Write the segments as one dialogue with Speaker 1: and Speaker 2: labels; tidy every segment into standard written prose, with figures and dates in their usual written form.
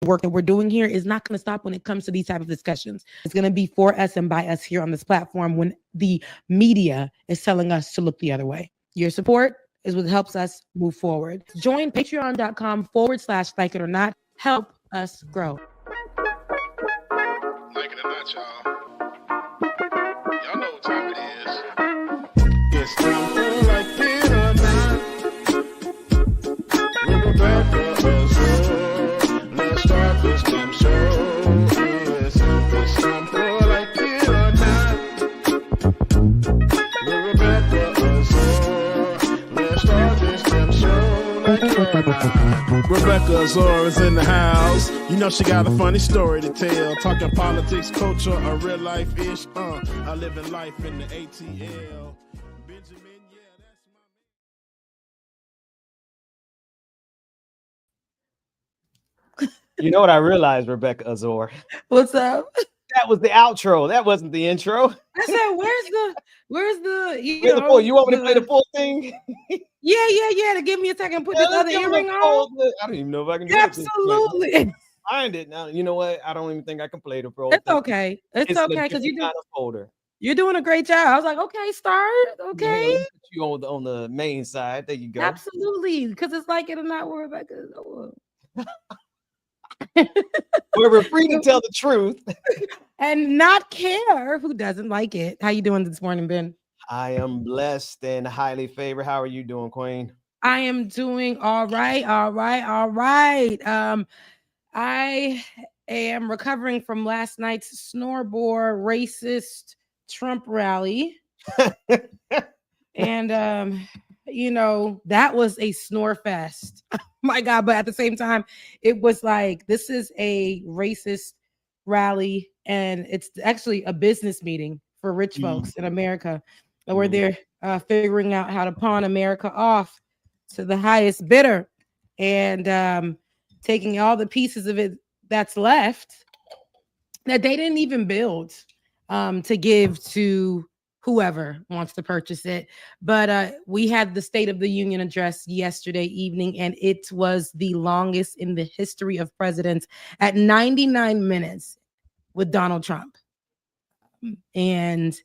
Speaker 1: work that we're doing here is not going to stop when it comes to these type of discussions. It's going to be for us and by us here on this platform when the media is telling us to look the other way. Your support is what helps us move forward. Join patreon.com/like it or not. Help us grow.
Speaker 2: Like it or not, y'all. Y'all know what time it is. It's time for like it or not. We're back for us. Let's start this damn show. Yes, it's time for like it or not. We're back for us. Let's start this damn show. Like it or not. Rebecca Azor is in the house. You know she got a funny story to tell. Talking politics, culture, or real life ish. I live in life in the ATL. Benjamin, yeah, that's my.
Speaker 3: You know what I realized, Rebecca Azor?
Speaker 1: What's up?
Speaker 3: That was the outro. That wasn't the intro.
Speaker 1: I said, where's the
Speaker 3: you want me to play the full thing?
Speaker 1: Yeah. To give me a second, put this other earring on.
Speaker 3: I don't even know if I can do it.
Speaker 1: Absolutely.
Speaker 3: Find it now. You know what? I don't even think I can play the pro.
Speaker 1: It's okay. It's okay because you're doing a great job. I was like, okay, start. Okay.
Speaker 3: Yeah, you on the main side. There you go.
Speaker 1: Absolutely, because it's like it or not. We're back.
Speaker 3: We're free to tell the truth
Speaker 1: and not care who doesn't like it. How you doing this morning, Ben?
Speaker 3: I am blessed and highly favored. How are you doing, Queen?
Speaker 1: I am doing all right. I am recovering from last night's snorebore racist Trump rally. And that was a snore fest. My God, but at the same time, it was like, this is a racist rally, and it's actually a business meeting for rich folks in America, where they're figuring out how to pawn America off to the highest bidder, and taking all the pieces of it that's left that they didn't even build to give to whoever wants to purchase it. But we had the State of the Union address yesterday evening, and it was the longest in the history of presidents at 99 minutes with Donald Trump. And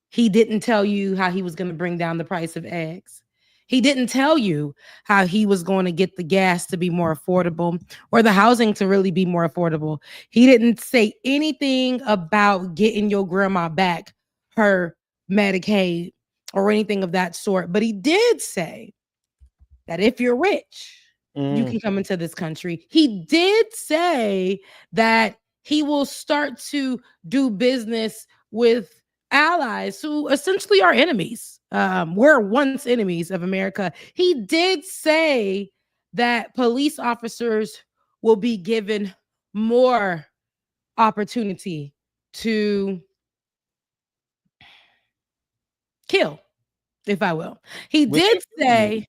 Speaker 1: he didn't tell you how he was going to bring down the price of eggs. He didn't tell you how he was going to get the gas to be more affordable or the housing to really be more affordable. He didn't say anything about getting your grandma back her Medicaid or anything of that sort. But he did say that if you're rich, you can come into this country. He did say that he will start to do business with allies who essentially are enemies. Were once enemies of America. He did say that police officers will be given more opportunity to kill, if I will. He did say,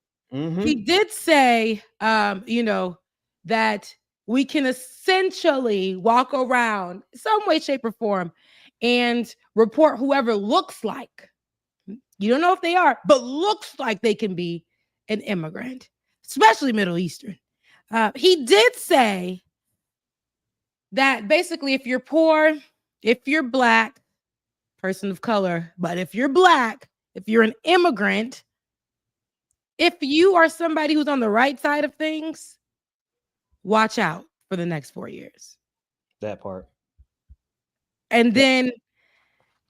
Speaker 1: that we can essentially walk around some way, shape, or form and report whoever looks like, you don't know if they are, but looks like they can be an immigrant, especially Middle Eastern. He did say that basically if you're poor, if you're Black, person of color, but if you're Black, if you're an immigrant, if you are somebody who's on the right side of things, watch out for the next 4 years.
Speaker 3: That part.
Speaker 1: And then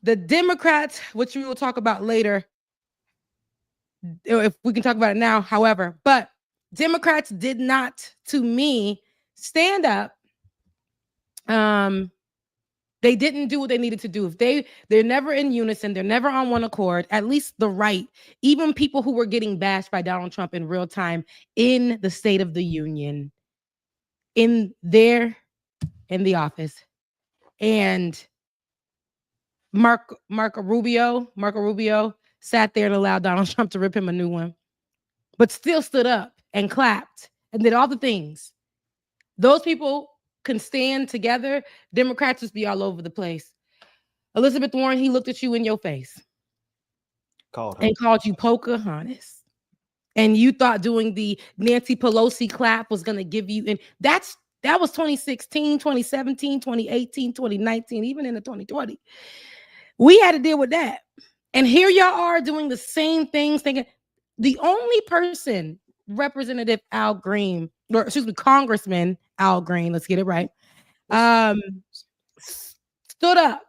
Speaker 1: the Democrats, which we will talk about later, if we can talk about it now, however, but Democrats did not, to me, stand up. They didn't do what they needed to do. If they're never in unison, they're never on one accord, at least the right, even people who were getting bashed by Donald Trump in real time in the State of the Union, in the office. And Marco Rubio sat there and allowed Donald Trump to rip him a new one, but still stood up and clapped and did all the things. Those people can stand together. Democrats just be all over the place. Elizabeth Warren, he looked at you in your face and called you Pocahontas. And you thought doing the Nancy Pelosi clap was going to give you, and that's That was 2016, 2017, 2018, 2019, even in the 2020. We had to deal with that. And here y'all are doing the same things, thinking the only person, Representative Al Green, or excuse me, Congressman Al Green, let's get it right, stood up.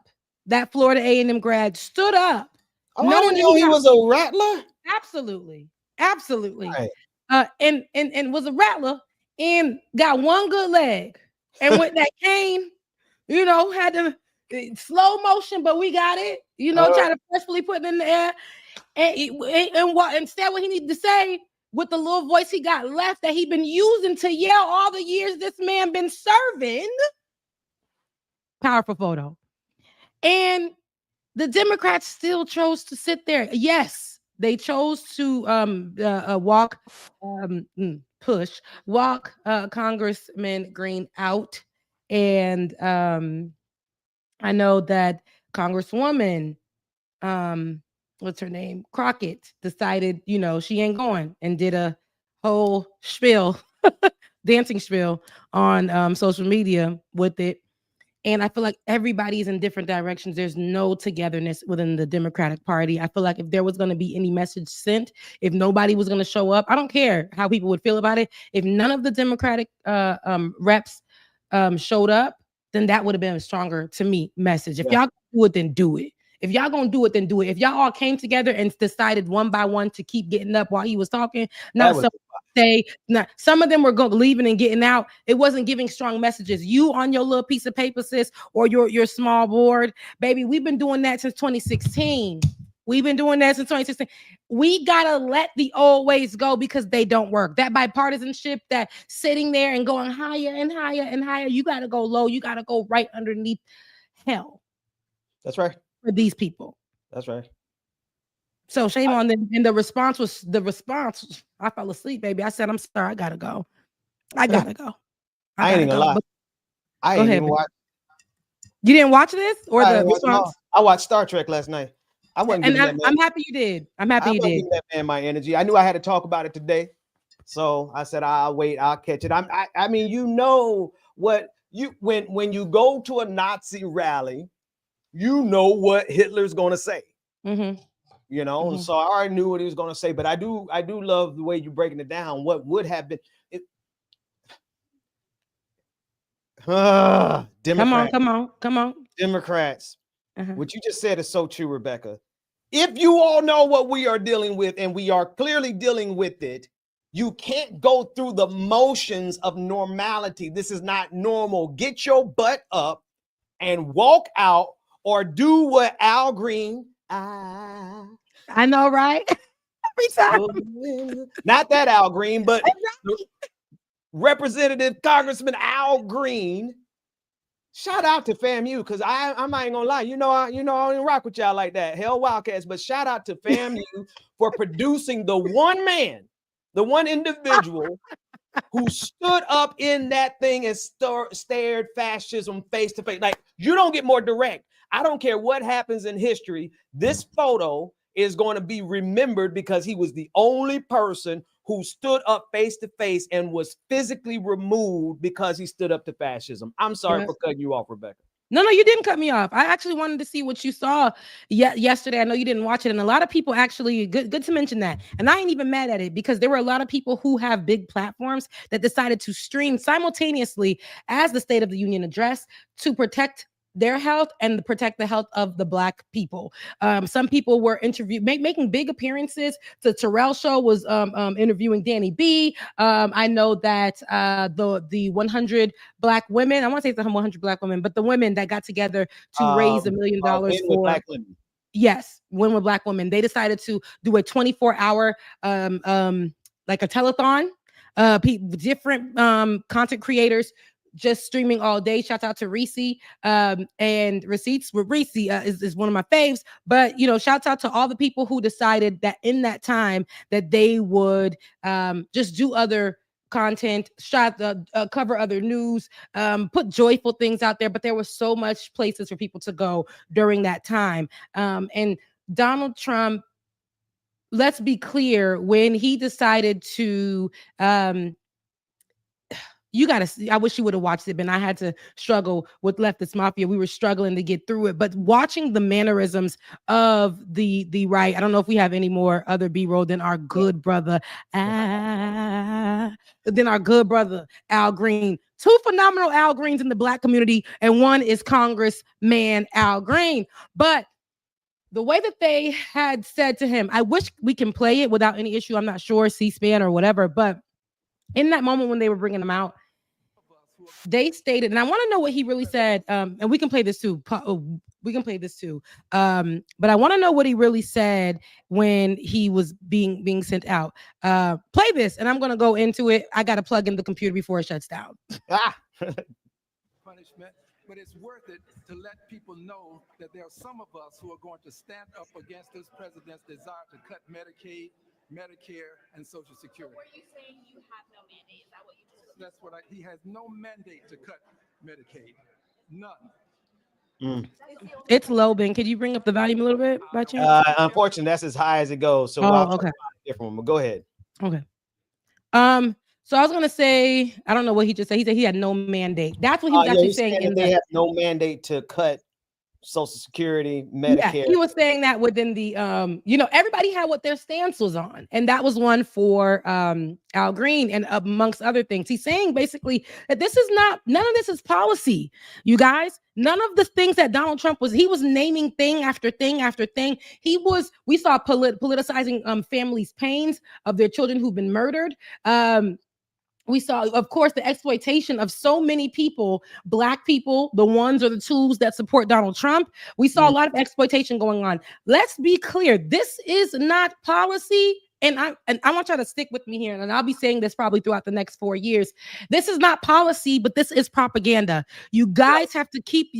Speaker 1: That Florida A&M grad stood up.
Speaker 3: Oh, I didn't know he was a rattler.
Speaker 1: Absolutely. Absolutely.
Speaker 3: Right.
Speaker 1: And was a rattler and got one good leg. And with that cane, you know, had to slow motion, but we got it. You know, try to forcefully put it in the air. And what instead what he needed to say with the little voice he got left that he been using to yell all the years this man been serving. Powerful photo. And the Democrats still chose to sit there. Yes, they chose to walk Congressman Green out. And I know that Congresswoman, what's her name? Crockett decided, you know, she ain't going and did a whole spiel, dancing spiel on social media with it. And I feel like everybody's in different directions. There's no togetherness within the Democratic Party. I feel like if there was going to be any message sent, if nobody was going to show up, I don't care how people would feel about it. If none of the Democratic reps showed up, then that would have been a stronger, to me, message. If y'all do it, then do it. If y'all gonna do it, then do it. If y'all all came together and decided one by one to keep getting up while he was talking, some of them were leaving and getting out. It wasn't giving strong messages. You on your little piece of paper, sis, or your small board, baby. We've been doing that since 2016. We've been doing that since 2016. We gotta let the old ways go because they don't work. That bipartisanship, that sitting there and going higher and higher and higher, you gotta go low. You gotta go right underneath hell.
Speaker 3: That's right.
Speaker 1: For these people.
Speaker 3: That's right.
Speaker 1: So shame on them. And the response was, I fell asleep, baby. I said, I'm sorry, I gotta go. I gotta go.
Speaker 3: I ain't gonna lie. I ain't even watch.
Speaker 1: You didn't watch this or the response?
Speaker 3: I watched Star Trek last night. I wasn't.
Speaker 1: And I'm happy you did. I'm happy you did.
Speaker 3: That man my energy. I knew I had to talk about it today, so I said I'll wait. I'll catch it. I mean, you know what you when you go to a Nazi rally, you know what Hitler's gonna say.
Speaker 1: Mm-hmm.
Speaker 3: You know, so I already knew what he was gonna say. But I do love the way you're breaking it down. What would have been? Democrats.
Speaker 1: Come on.
Speaker 3: Democrats. What you just said is so true, Rebecca. If you all know what we are dealing with, and we are clearly dealing with it, you can't go through the motions of normality. This is not normal. Get your butt up and walk out, or do what Al Green. I
Speaker 1: know, right? Every time.
Speaker 3: Not that Al Green, but Representative Congressman Al Green. Shout out to FAMU, because I'm not even gonna lie. You know, I don't rock with y'all like that. Hell Wildcats, but shout out to FAMU for producing the one man, the one individual who stood up in that thing and stared fascism face to face. Like, you don't get more direct. I don't care what happens in history. This photo is going to be remembered because he was the only person who stood up face to face and was physically removed because he stood up to fascism. I'm sorry for cutting you off, Rebecca.
Speaker 1: No, you didn't cut me off. I actually wanted to see what you saw yesterday. I know you didn't watch it, and a lot of people actually, good to mention that. And I ain't even mad at it, because there were a lot of people who have big platforms that decided to stream simultaneously as the State of the Union address to protect their health and protect the health of the Black people. Some people were making big appearances. The Terrell Show was interviewing Danny B. I know that the 100 Black women, I want to say it's the 100 Black women, but the women that got together to raise $1 million for Black women. Yes, Win with Black Women. They decided to do a 24-hour like a telethon. Different content creators just streaming all day. Shout out to Reese and Receipts with Reese is one of my faves. But, you know, shouts out to all the people who decided that in that time that they would just do other content, cover other news, put joyful things out there. But there was so much places for people to go during that time. And Donald Trump, let's be clear, when he decided to You gotta see. I wish you would have watched it, but I had to struggle with Leftist Mafia. We were struggling to get through it, but watching the mannerisms of the right. I don't know if we have any more other B-roll than our good brother, than our good brother Al Green. Two phenomenal Al Greens in the Black community, and one is Congressman Al Green. But the way that they had said to him, I wish we can play it without any issue. I'm not sure, C-SPAN or whatever, but in that moment when they were bringing him out, they stated, and I want to know what he really said. And we can play this too. We can play this too. But I want to know what he really said when he was being sent out. Play this, and I'm gonna go into it. I gotta plug in the computer before it shuts down.
Speaker 4: Punishment, but it's worth it to let people know that there are some of us who are going to stand up against this president's desire to cut Medicaid, Medicare, and Social Security.
Speaker 5: Were you saying you have no mandate? Is that what you just said?
Speaker 4: That's what he has no mandate to cut Medicaid. None.
Speaker 1: It's low, Ben. Could you bring up the volume a little bit by chance?
Speaker 3: Unfortunately, that's as high as it goes. So I'll talk about a different one. But go ahead.
Speaker 1: Okay. So I was gonna say, I don't know what he just said. He said he had no mandate. That's what he was actually saying.
Speaker 3: In they have no mandate to cut Social Security, Medicare.
Speaker 1: Yeah, he was saying that within the everybody had what their stance was on, and that was one for Al Green, and amongst other things. He's saying basically that this is none of this is policy, you guys. None of the things that Donald Trump he was naming thing after thing after thing. We saw politicizing families' pains of their children who've been murdered. We saw, of course, the exploitation of so many people, Black people, the ones or the twos that support Donald Trump. We saw a lot of exploitation going on. Let's be clear. This is not policy. And I want y'all to stick with me here. And I'll be saying this probably throughout the next 4 years. This is not policy, but this is propaganda. You guys have to keep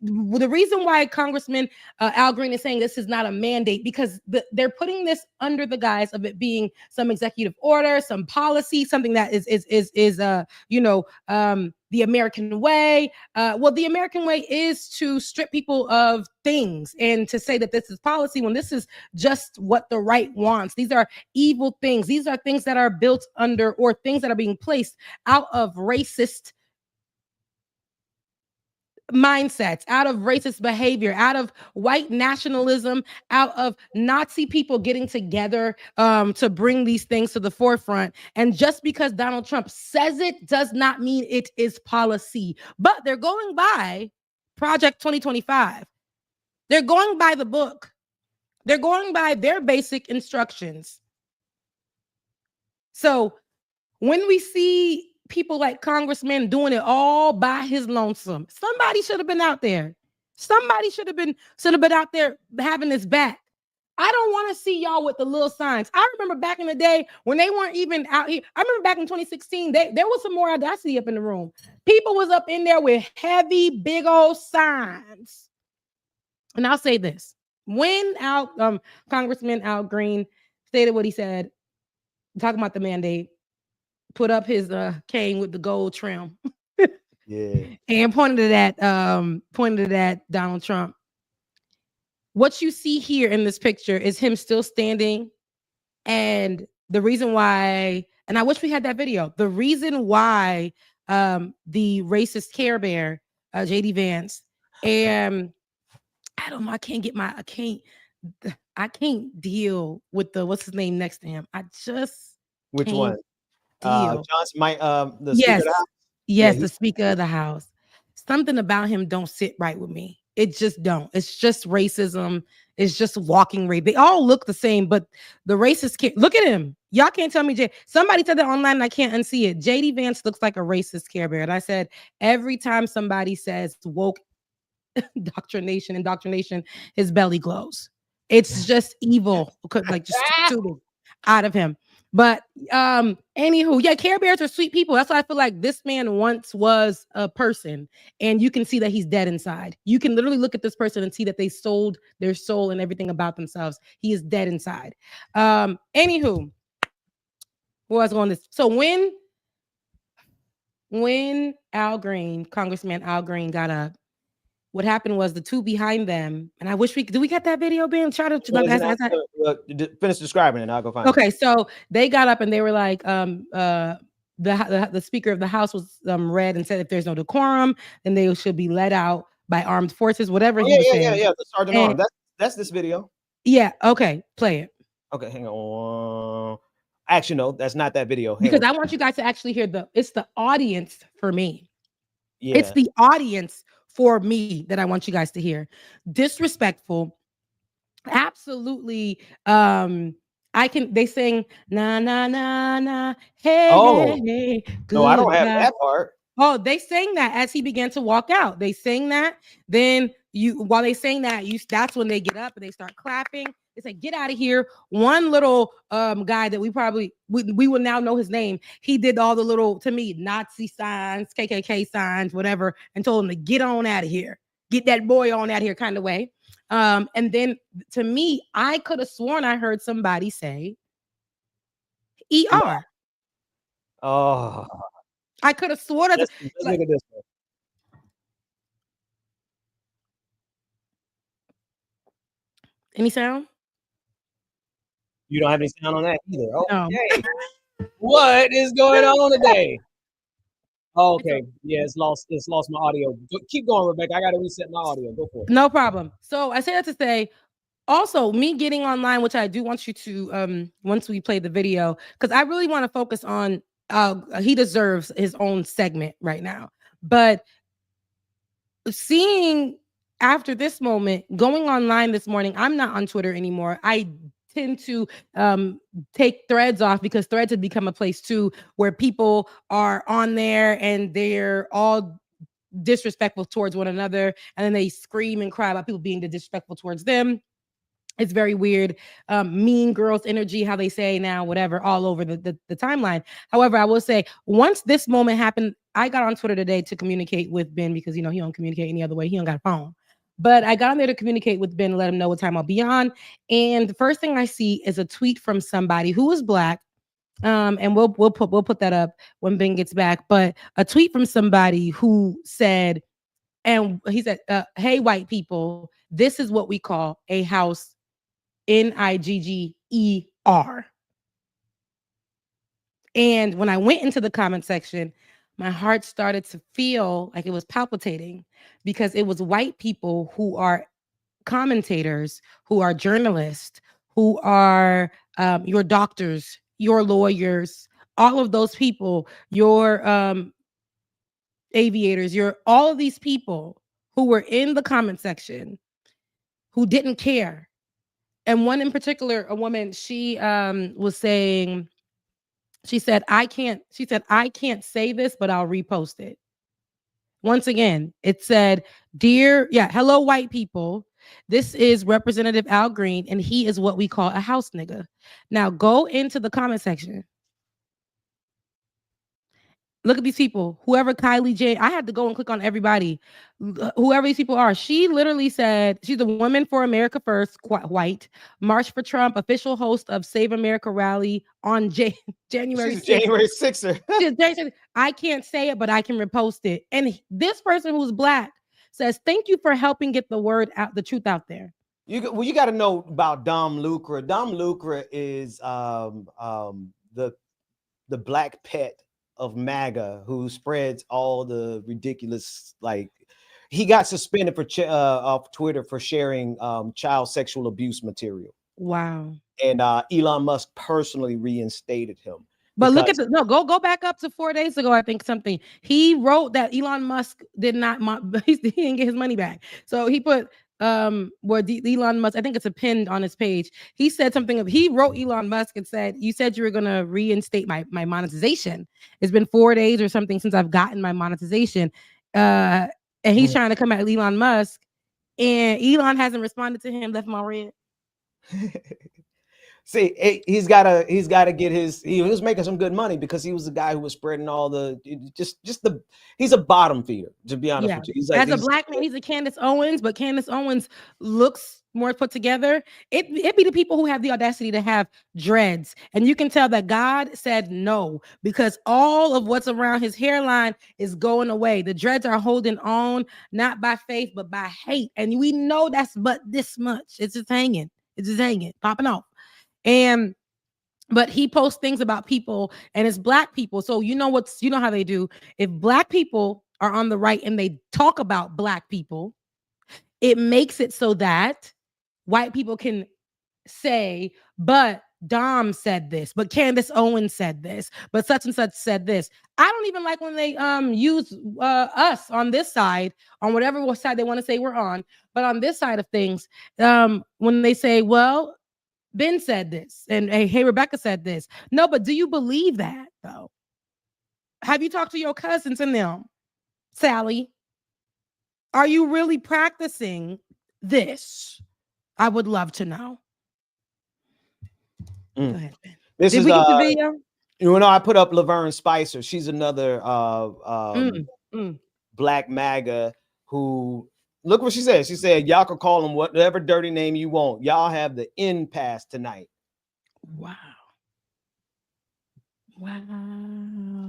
Speaker 1: the reason why Congressman Al Green is saying this is not a mandate, because they're putting this under the guise of it being some executive order, some policy, something that is the American way. Well, the American way is to strip people of things and to say that this is policy when this is just what the right wants. These are evil things. These are things that are built under, or things that are being placed out of racist mindsets, out of racist behavior, out of white nationalism, out of Nazi people getting together to bring these things to the forefront. And just because Donald Trump says it does not mean it is policy. But they're going by Project 2025. They're going by the book. They're going by their basic instructions. So when we see people like Congressman doing it all by his lonesome, somebody should have been out there. Somebody should have been out there having his back. I don't want to see y'all with the little signs. I remember back in the day when they weren't even out here. I remember back in 2016, there was some more audacity up in the room. People was up in there with heavy, big old signs. And I'll say this. When Congressman Al Green stated what he said, talking about the mandate, put up his cane with the gold trim.
Speaker 3: Yeah.
Speaker 1: And pointed at Donald Trump. What you see here in this picture is him still standing. And the reason why, and I wish we had that video, the reason why the racist Care Bear, JD Vance, and I can't deal with the, what's his name next to him.
Speaker 3: Which one? Johnson, the
Speaker 1: yes,
Speaker 3: Speaker of the House?
Speaker 1: Yes, the Speaker of the House. Something about him don't sit right with me. It just don't. It's just racism. It's just walking race. They all look the same, but the racist kid, look at him. Y'all can't tell me. Somebody said that online and I can't unsee it. JD Vance looks like a racist Care Bear. And I said, every time somebody says woke indoctrination, his belly glows. It's just evil, like just shooting out of him. But anywho, yeah, Care Bears are sweet people. That's why I feel like this man once was a person, and you can see that he's dead inside. You can literally look at this person and see that they sold their soul and everything about themselves. He is dead inside. Anywho, where I was going this. So when Congressman Al Green got up, what happened was the two behind them, and I wish we got that video, Ben. Try to
Speaker 3: finish describing it. I'll go find it.
Speaker 1: Okay, so they got up and they were like, the Speaker of the House was read and said if there's no decorum, then they should be let out by armed forces, whatever
Speaker 3: Oh,
Speaker 1: he was
Speaker 3: yeah,
Speaker 1: saying.
Speaker 3: the Sergeant
Speaker 1: And-
Speaker 3: Arm. That's this video.
Speaker 1: Yeah, okay, play it.
Speaker 3: Okay, hang on. Actually, no, that's not that video. Hang
Speaker 1: Because
Speaker 3: on.
Speaker 1: I want you guys to actually hear it's the audience for me.
Speaker 3: Yeah.
Speaker 1: It's the audience for me that I want you guys to hear. Disrespectful, absolutely. They sing na na na na hey,
Speaker 3: Oh.
Speaker 1: hey,
Speaker 3: No, I don't have
Speaker 1: goodbye.
Speaker 3: that part.
Speaker 1: Oh, they sang that as he began to walk out. They sang that. Then while they sang that, that's when they get up and they start clapping. They say, "Get out of here!" One little guy that we will now know his name. He did all the little, to me, Nazi signs, KKK signs, whatever, and told him to get on out of here, get that boy on out of here, kind of way. And then to me, I could have sworn I heard somebody say ER.
Speaker 3: Oh,
Speaker 1: I could have sworn
Speaker 3: let's look at this one.
Speaker 1: Any sound?
Speaker 3: You don't have any sound on that either.
Speaker 1: No.
Speaker 3: Okay. What is going on today? Okay. Yeah, it's lost my audio. Keep going, Rebecca. I gotta reset my audio. Go for it.
Speaker 1: No problem. So I say that to say, also me getting online, which I do want you to once we play the video, because I really want to focus on he deserves his own segment right now. But seeing after this moment, going online this morning, I'm not on Twitter anymore. I tend to take Threads off because Threads had become a place too where people are on there and they're all disrespectful towards one another, and then they scream and cry about people being disrespectful towards them. It's very weird. Mean girls energy, how they say now, whatever, all over the timeline. However, I will say, once this moment happened, I got on Twitter today to communicate with Ben because, he don't communicate any other way. He don't got a phone. But I got on there to communicate with Ben and let him know what time I'll be on. And the first thing I see is a tweet from somebody who is Black. And we'll put that up when Ben gets back. But a tweet from somebody who said, and he said, "Hey, white people, this is what we call a house, Nigger." And when I went into the comment section, my heart started to feel like it was palpitating because it was white people who are commentators, who are journalists, who are your doctors, your lawyers, all of those people, your aviators, all of these people who were in the comment section who didn't care. And one in particular, a woman, she was saying, she said, I can't say this, but I'll repost it. Once again, it said, hello, white people. This is Representative Al Green, and he is what we call a house nigga. Now go into the comment section. Look at these people. Whoever Kylie J, I had to go and click on everybody. Whoever these people are. She literally said she's a Women for America First, white, March for Trump, official host of Save America rally on January 6th.
Speaker 3: January 6th.
Speaker 1: I can't say it, but I can repost it. And this person who's Black says, "Thank you for helping get the word out, the truth out there."
Speaker 3: You got to know about Dom Lucre. Dom Lucre is the Black pet of MAGA who spreads all the ridiculous, like, he got suspended for off Twitter for sharing child sexual abuse material.
Speaker 1: Wow.
Speaker 3: And Elon Musk personally reinstated him.
Speaker 1: But look at go back up to 4 days ago. I think something he wrote that Elon Musk did not he didn't get his money back. So he put where Elon Musk, I think it's a pinned on his page. He said something he wrote Elon Musk and said, "You said you were gonna reinstate my monetization. It's been 4 days or something since I've gotten my monetization." And he's trying to come at Elon Musk, and Elon hasn't responded to him, left him on red.
Speaker 3: See, he's gotta get his. He was making some good money because he was the guy who was spreading all the he's a bottom feeder, to be honest with you. He's like,
Speaker 1: as a Black man, he's a Candace Owens, but Candace Owens looks more put together. It be the people who have the audacity to have dreads, and you can tell that God said no because all of what's around his hairline is going away. The dreads are holding on, not by faith but by hate, and we know that's but this much. It's just hanging, popping off. And but he posts things about people and it's black people. So you know how they do. If black people are on the right and they talk about black people, it makes it so that white people can say, but Dom said this, but Candace Owens said this, but such and such said this. I don't even like when they use us on this side, on whatever side they want to say we're on, but on this side of things, when they say, well, Ben said this, and hey, Rebecca said this. No, but do you believe that though? Have you talked to your cousins and them, Sally? Are you really practicing this? I would love to know. Go ahead, Ben.
Speaker 3: This
Speaker 1: Did
Speaker 3: is
Speaker 1: we get the video?
Speaker 3: You know, I put up Laverne Spicer. She's another black MAGA who, look what she said. She said, y'all can call them whatever dirty name you want. Y'all have the end pass tonight.
Speaker 1: Wow.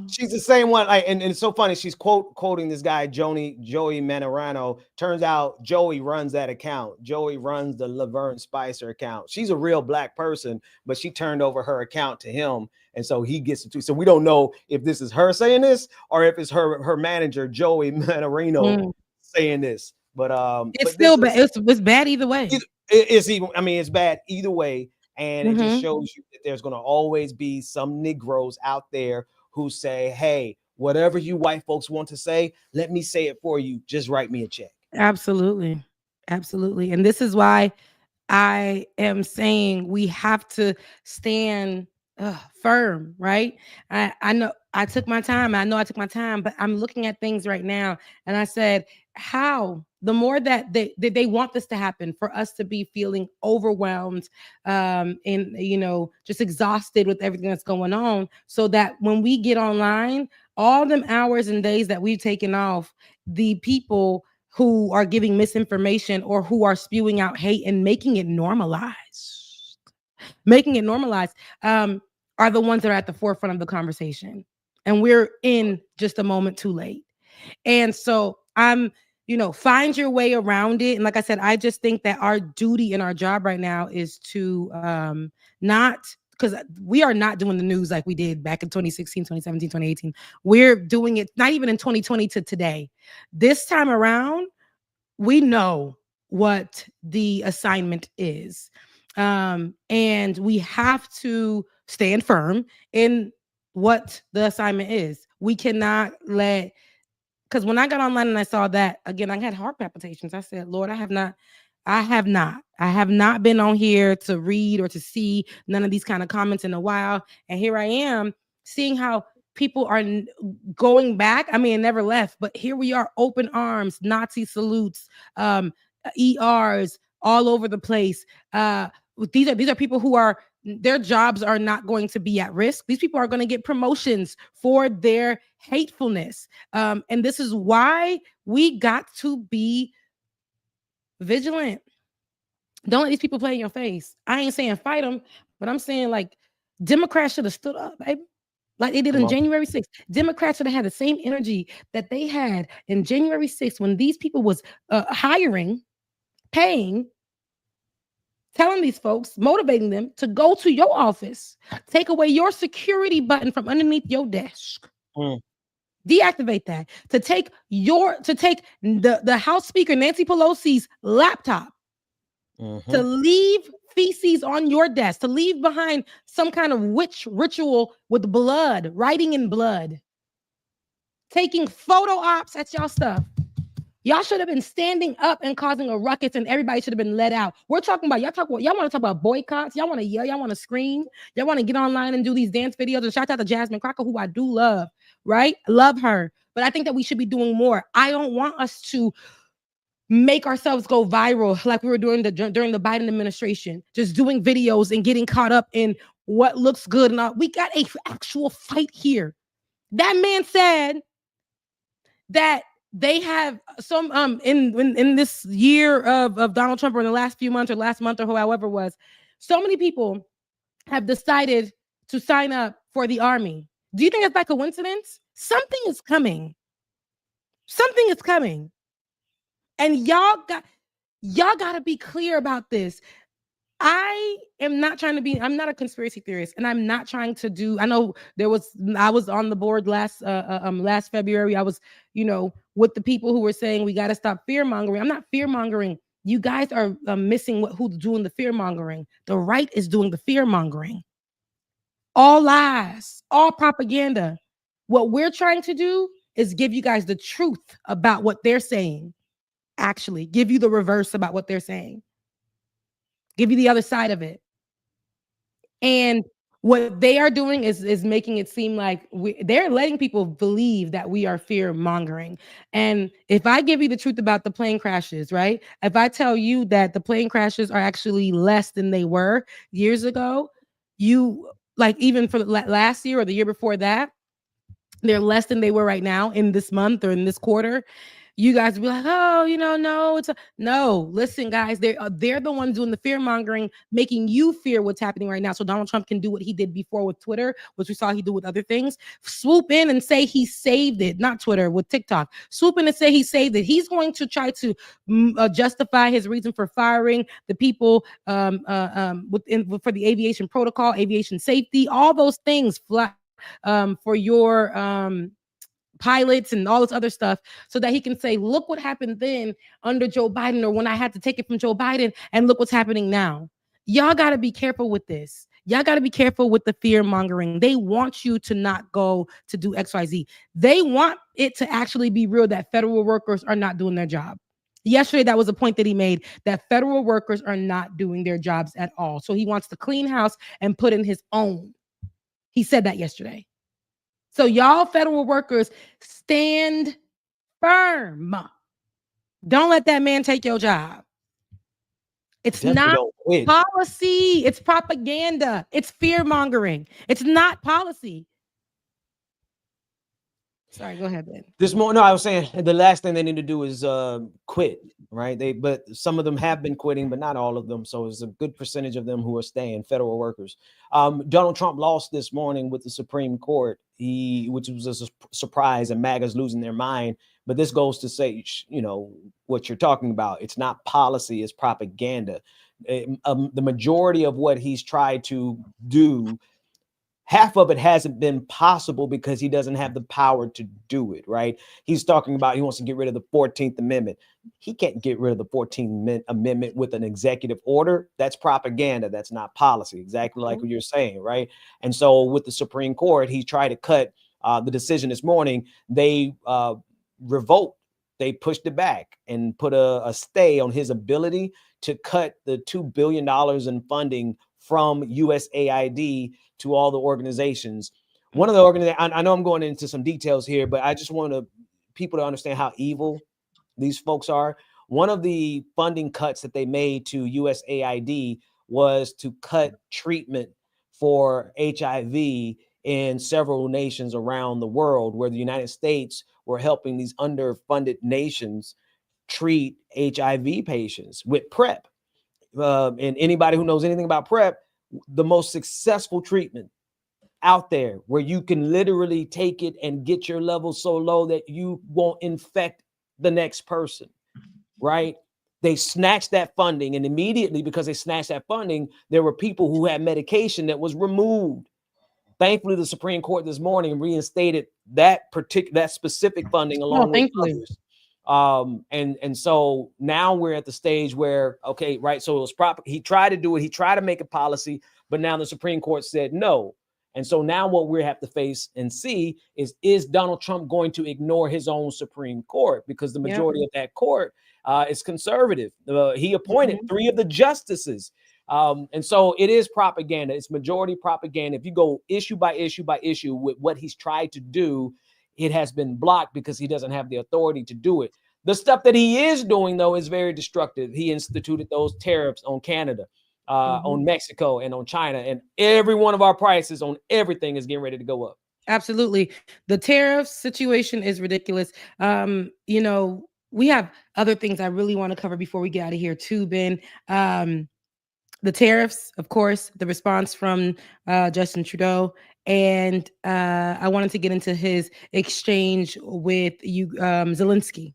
Speaker 3: She's the same one. And it's so funny. She's quoting this guy, Joey Manorano. Turns out Joey runs that account. Joey runs the Laverne Spicer account. She's a real black person, but she turned over her account to him. And so he gets to. So we don't know if this is her saying this or if it's her manager, Joey Manorano, saying this. But
Speaker 1: it's still bad. It's bad either way.
Speaker 3: It's bad either way. And it just shows you that there's going to always be some Negroes out there who say, hey, whatever you white folks want to say, let me say it for you. Just write me a check.
Speaker 1: Absolutely. Absolutely. And this is why I am saying we have to stand firm, right? I know I took my time. But I'm looking at things right now. And I said, how? The more that they want this to happen, for us to be feeling overwhelmed and, just exhausted with everything that's going on, so that when we get online, all them hours and days that we've taken off, the people who are giving misinformation or who are spewing out hate and making it normalized, are the ones that are at the forefront of the conversation. And we're in just a moment too late. And so find your way around it. And like I said, I just think that our duty and our job right now is to not, because we are not doing the news like we did back in 2016, 2017, 2018. We're doing it not even in 2020 to today. This time around, we know what the assignment is. And we have to stand firm in what the assignment is. We cannot let, because when I got online and I saw that, again, I had heart palpitations. I said, Lord, I have not been on here to read or to see none of these kind of comments in a while. And here I am seeing how people are going back. I mean, it never left, but here we are, open arms, Nazi salutes, ERs all over the place. These are people who are, their jobs are not going to be at risk. These people are going to get promotions for their hatefulness. And this is why we got to be vigilant. Don't let these people play in your face. I ain't saying fight them, but I'm saying like Democrats should have stood up, baby. Like they did on January 6th. Democrats should have had the same energy that they had in January 6th when these people was hiring, paying, telling these folks, motivating them to go to your office, take away your security button from underneath your desk, deactivate that, to take the House Speaker Nancy Pelosi's laptop, to leave feces on your desk, to leave behind some kind of witch ritual with blood, writing in blood, taking photo ops at y'all stuff. Y'all should have been standing up and causing a ruckus, and everybody should have been let out. We're talking about, y'all want to talk about boycotts. Y'all want to yell, y'all want to scream. Y'all want to get online and do these dance videos. And shout out to Jasmine Crocker, who I do love, right? Love her. But I think that we should be doing more. I don't want us to make ourselves go viral like we were doing during the Biden administration, just doing videos and getting caught up in what looks good. And all. We got an actual fight here. That man said that they have some in this year of Donald Trump, or in the last few months or last month or however it was, so many people have decided to sign up for the army. Do you think that's by coincidence? Something is coming. And y'all got to be clear about this. I am not trying to be, I'm not a conspiracy theorist, and I'm not trying to do, I know I was on the board last February. I was, with the people who were saying we got to stop fear mongering. I'm not fear mongering. You guys are missing who's doing the fear mongering. The right is doing the fear mongering. All lies, all propaganda. What we're trying to do is give you guys the truth about what they're saying. Actually, give you the reverse about what they're saying. Give you the other side of it. And what they are doing is making it seem like they're letting people believe that we are fear mongering. And if I give you the truth about the plane crashes, right? If I tell you that the plane crashes are actually less than they were years ago, you like even for last year or the year before that, they're less than they were right now in this month or in this quarter. You guys will be like, oh, no, no. Listen, guys, they're the ones doing the fear mongering, making you fear what's happening right now. So Donald Trump can do what he did before with Twitter, which we saw he do with other things. Swoop in and say he saved it, not Twitter, with TikTok. Swoop in and say he saved it. He's going to try to justify his reason for firing the people for the aviation protocol, aviation safety, all those things. For your pilots and all this other stuff, so that he can say, look what happened then under Joe Biden, or when I had to take it from Joe Biden, and look what's happening now. Y'all got to be careful with this. Y'all got to be careful with the fear mongering. They want you to not go to do XYZ. They want it to actually be real that federal workers are not doing their job. Yesterday, that was a point that he made, that federal workers are not doing their jobs at all. So he wants to clean house and put in his own. He said that yesterday. So y'all federal workers, stand firm. Don't let that man take your job. It's not policy. It's propaganda. It's fear mongering. It's not policy. Sorry, go ahead, Ben.
Speaker 3: I was saying the last thing they need to do is quit, right? But some of them have been quitting, but not all of them. So it's a good percentage of them who are staying, federal workers. Donald Trump lost this morning with the Supreme Court, which was a surprise, and MAGA's losing their mind. But this goes to say, what you're talking about. It's not policy, it's propaganda. The majority of what he's tried to do, half of it hasn't been possible because he doesn't have the power to do it, right? He's talking about he wants to get rid of the 14th Amendment. He can't get rid of the 14th Amendment with an executive order. That's propaganda. That's not policy. Exactly like what you're saying, right? And so with the Supreme Court, he tried to cut the decision this morning. They revoked. They pushed it back and put a stay on his ability to cut the $2 billion in funding from USAID to all the organizations. One of the organizations, I know I'm going into some details here, but I just want people to understand how evil these folks are. One of the funding cuts that they made to USAID was to cut treatment for HIV in several nations around the world, where the United States were helping these underfunded nations treat HIV patients with PrEP. And anybody who knows anything about PrEP, the most successful treatment out there, where you can literally take it and get your levels so low that you won't infect the next person, right? They snatched that funding, and immediately, because they snatched that funding, there were people who had medication that was removed. Thankfully, the Supreme Court this morning reinstated that specific funding along with others. And so now we're at the stage where, okay, right. So it was proper. He tried to do it. He tried to make a policy, but now the Supreme Court said no. And so now what we have to face and see is Donald Trump going to ignore his own Supreme Court? Because the majority of that court is conservative. He appointed 3 of the justices. And so it is propaganda. It's majority propaganda. If you go issue by issue by issue with what he's tried to do, it has been blocked because he doesn't have the authority to do it. The stuff that he is doing, though, is very destructive. He instituted those tariffs on Canada, on Mexico, and on China. And every one of our prices on everything is getting ready to go up.
Speaker 1: Absolutely. The tariff situation is ridiculous. We have other things I really want to cover before we get out of here too, Ben. The tariffs, of course, the response from Justin Trudeau. And I wanted to get into his exchange with Zelensky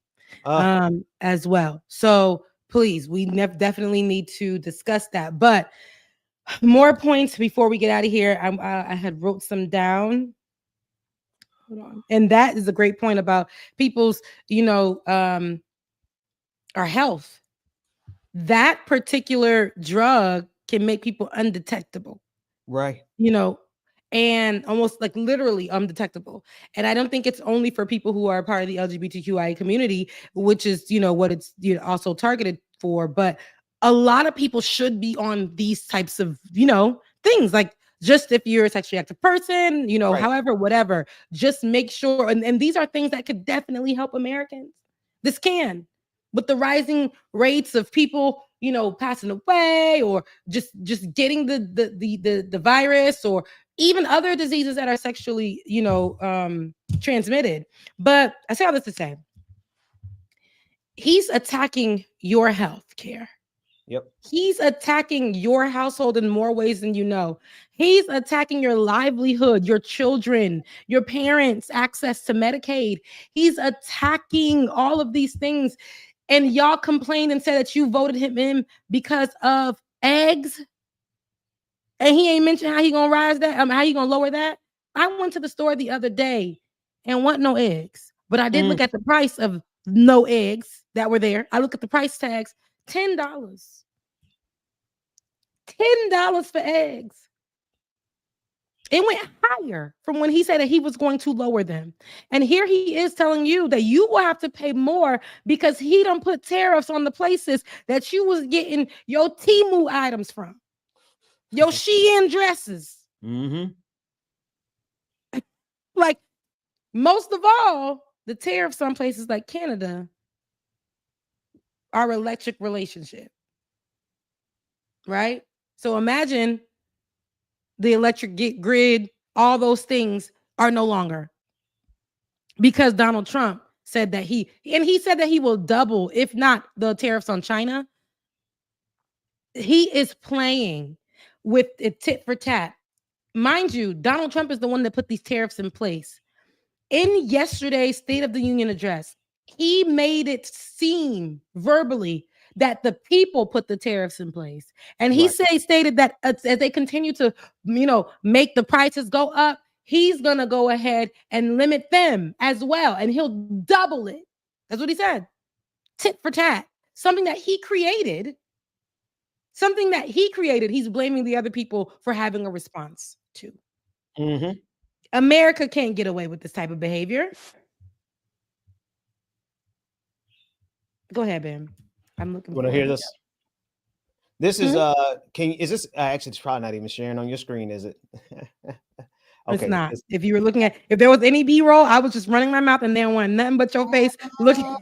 Speaker 1: as well. So please, we definitely need to discuss that. But more points before we get out of here. I had wrote some down. Hold on. And that is a great point about people's, our health. That particular drug can make people undetectable,
Speaker 3: Right.
Speaker 1: And almost like literally undetectable. And I don't think it's only for people who are part of the LGBTQI community, which is, what it's also targeted for. But a lot of people should be on these types of, things, like just if you're a sexually active person,
Speaker 3: Right.
Speaker 1: however, whatever, just make sure. And these are things that could definitely help Americans. This can. With the rising rates of people, passing away or just getting the virus, or even other diseases that are sexually, transmitted. But I say all this to say, he's attacking your health care.
Speaker 3: Yep.
Speaker 1: He's attacking your household in more ways than you know. He's attacking your livelihood, your children, your parents' access to Medicaid. He's attacking all of these things. And y'all complained and said that you voted him in because of eggs. And he ain't mentioned how he gonna rise that. How you gonna lower that? I went to the store the other day and want no eggs, but I did look at the price of no eggs that were there. I look at the price tags, $10. $10 for eggs. It went higher from when he said that he was going to lower them. And here he is telling you that you will have to pay more because he done put tariffs on the places that you was getting your Temu items from. Your Shein dresses.
Speaker 3: Mm-hmm.
Speaker 1: Like, most of all, the tariffs on places like Canada are electric relationship. Right? So imagine the electric grid, all those things are no longer, because Donald Trump said that he said that he will double, if not the tariffs on China. He is playing with it tit for tat. Mind you, Donald Trump is the one that put these tariffs in place. In yesterday's State of the Union address, he made it seem verbally that the people put the tariffs in place. And he stated that as they continue to, make the prices go up, he's going to go ahead and limit them as well. And he'll double it. That's what he said. Tit for tat. Something that he created. He's blaming the other people for having a response to.
Speaker 3: Mm-hmm.
Speaker 1: America can't get away with this type of behavior. Go ahead, Ben. I'm looking.
Speaker 3: Want to hear this? This is is this actually, it's probably not even sharing on your screen, is it?
Speaker 1: Okay, it's not. If you were looking at, if there was any B-roll, I was just running my mouth and there wasn't nothing but your face looking.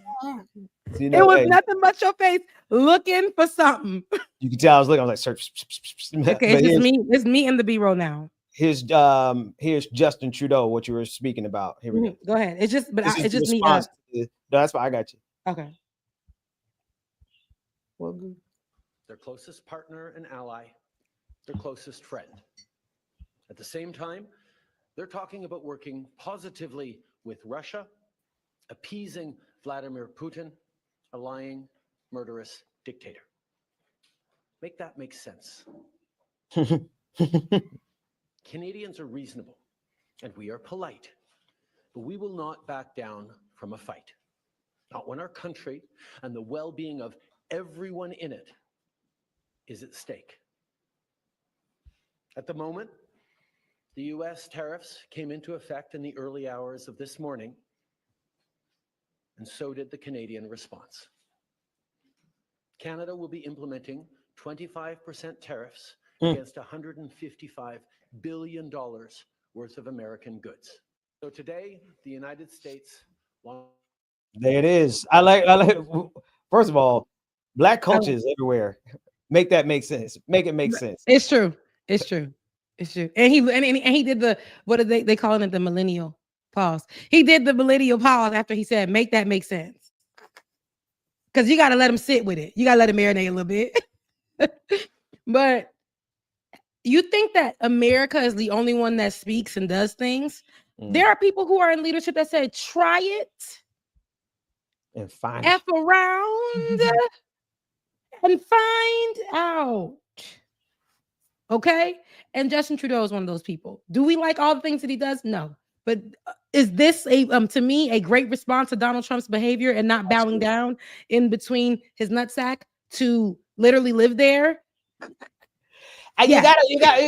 Speaker 1: It was nothing but your face looking for something.
Speaker 3: You can tell I was looking. I was like, search.
Speaker 1: Okay, it's just me. It's me in the B-roll now.
Speaker 3: Here's Justin Trudeau. What you were speaking about. Here we go.
Speaker 1: Go ahead. It's just, but it's just me.
Speaker 3: No, that's fine. I got you.
Speaker 1: Okay. Well, good.
Speaker 6: Their closest partner and ally, their closest friend. At the same time, they're talking about working positively with Russia, appeasing Vladimir Putin, a lying, murderous dictator. Make that make sense. Canadians are reasonable and we are polite, but we will not back down from a fight. Not when our country and the well-being of everyone in it is at stake. At the moment, the US tariffs came into effect in the early hours of this morning, and so did the Canadian response. Canada will be implementing 25% tariffs against $155 billion worth of American goods. So today, the United States.
Speaker 3: There it is. I like. First of all, Black culture is everywhere. Make that make sense. Make it make sense.
Speaker 1: It's true. It's true. It's true. And he did the, what are they calling it? The millennial pause. He did the millennial pause after he said, make that make sense. Because you got to let him sit with it. You got to let him marinate a little bit. But you think that America is the only one that speaks and does things? There are people who are in leadership that said, try it.
Speaker 3: And fine.
Speaker 1: F around. and find out. Okay. And Justin Trudeau is one of those people. Do we like all the things that he does? No. But is this a to me a great response to Donald Trump's behavior and not bowing down in between his nutsack to literally live there?
Speaker 3: And
Speaker 1: Yeah.
Speaker 3: you got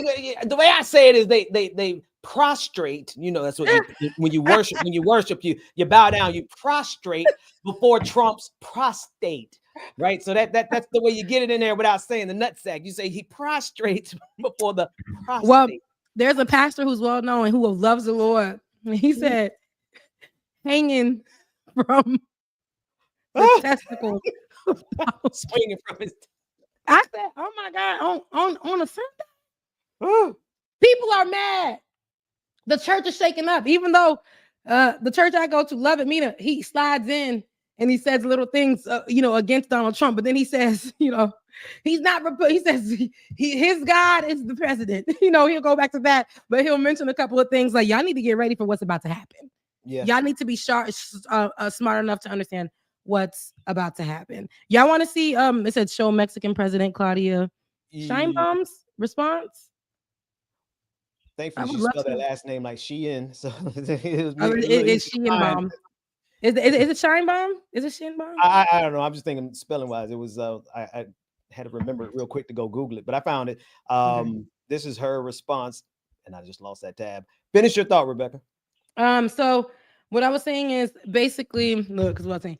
Speaker 3: the way I say it is they prostrate. You know, that's what when you worship, you bow down, you prostrate before Trump's prostate, right? So that's the way you get it in there without saying the nutsack. You say he prostrates before the prostate.
Speaker 1: Well, there's a pastor who's well known and who loves the Lord. And he said, hanging from the testicles.
Speaker 3: Swinging from his.
Speaker 1: I said, oh my God, on a Sunday?
Speaker 3: Oh.
Speaker 1: People are mad. The church is shaking up, even though the church I go to, Love It Mina, he slides in and he says little things, against Donald Trump. But then he says, he's not. He says his God is the president. He'll go back to that, but he'll mention a couple of things like y'all need to get ready for what's about to happen.
Speaker 3: Yeah,
Speaker 1: y'all need to be smart enough to understand what's about to happen. Y'all want to see? It said show Mexican President Claudia Sheinbaum's response.
Speaker 3: Thankfully, she spelled that last name like Shein. So
Speaker 1: it's Sheinbaum. Is it Sheinbaum? Is it Sheinbaum?
Speaker 3: I don't know. I'm just thinking spelling wise. It was I had to remember it real quick to go Google it, but I found it. This is her response, and I just lost that tab. Finish your thought, Rebecca.
Speaker 1: So what I was saying is basically, look, because what I was saying,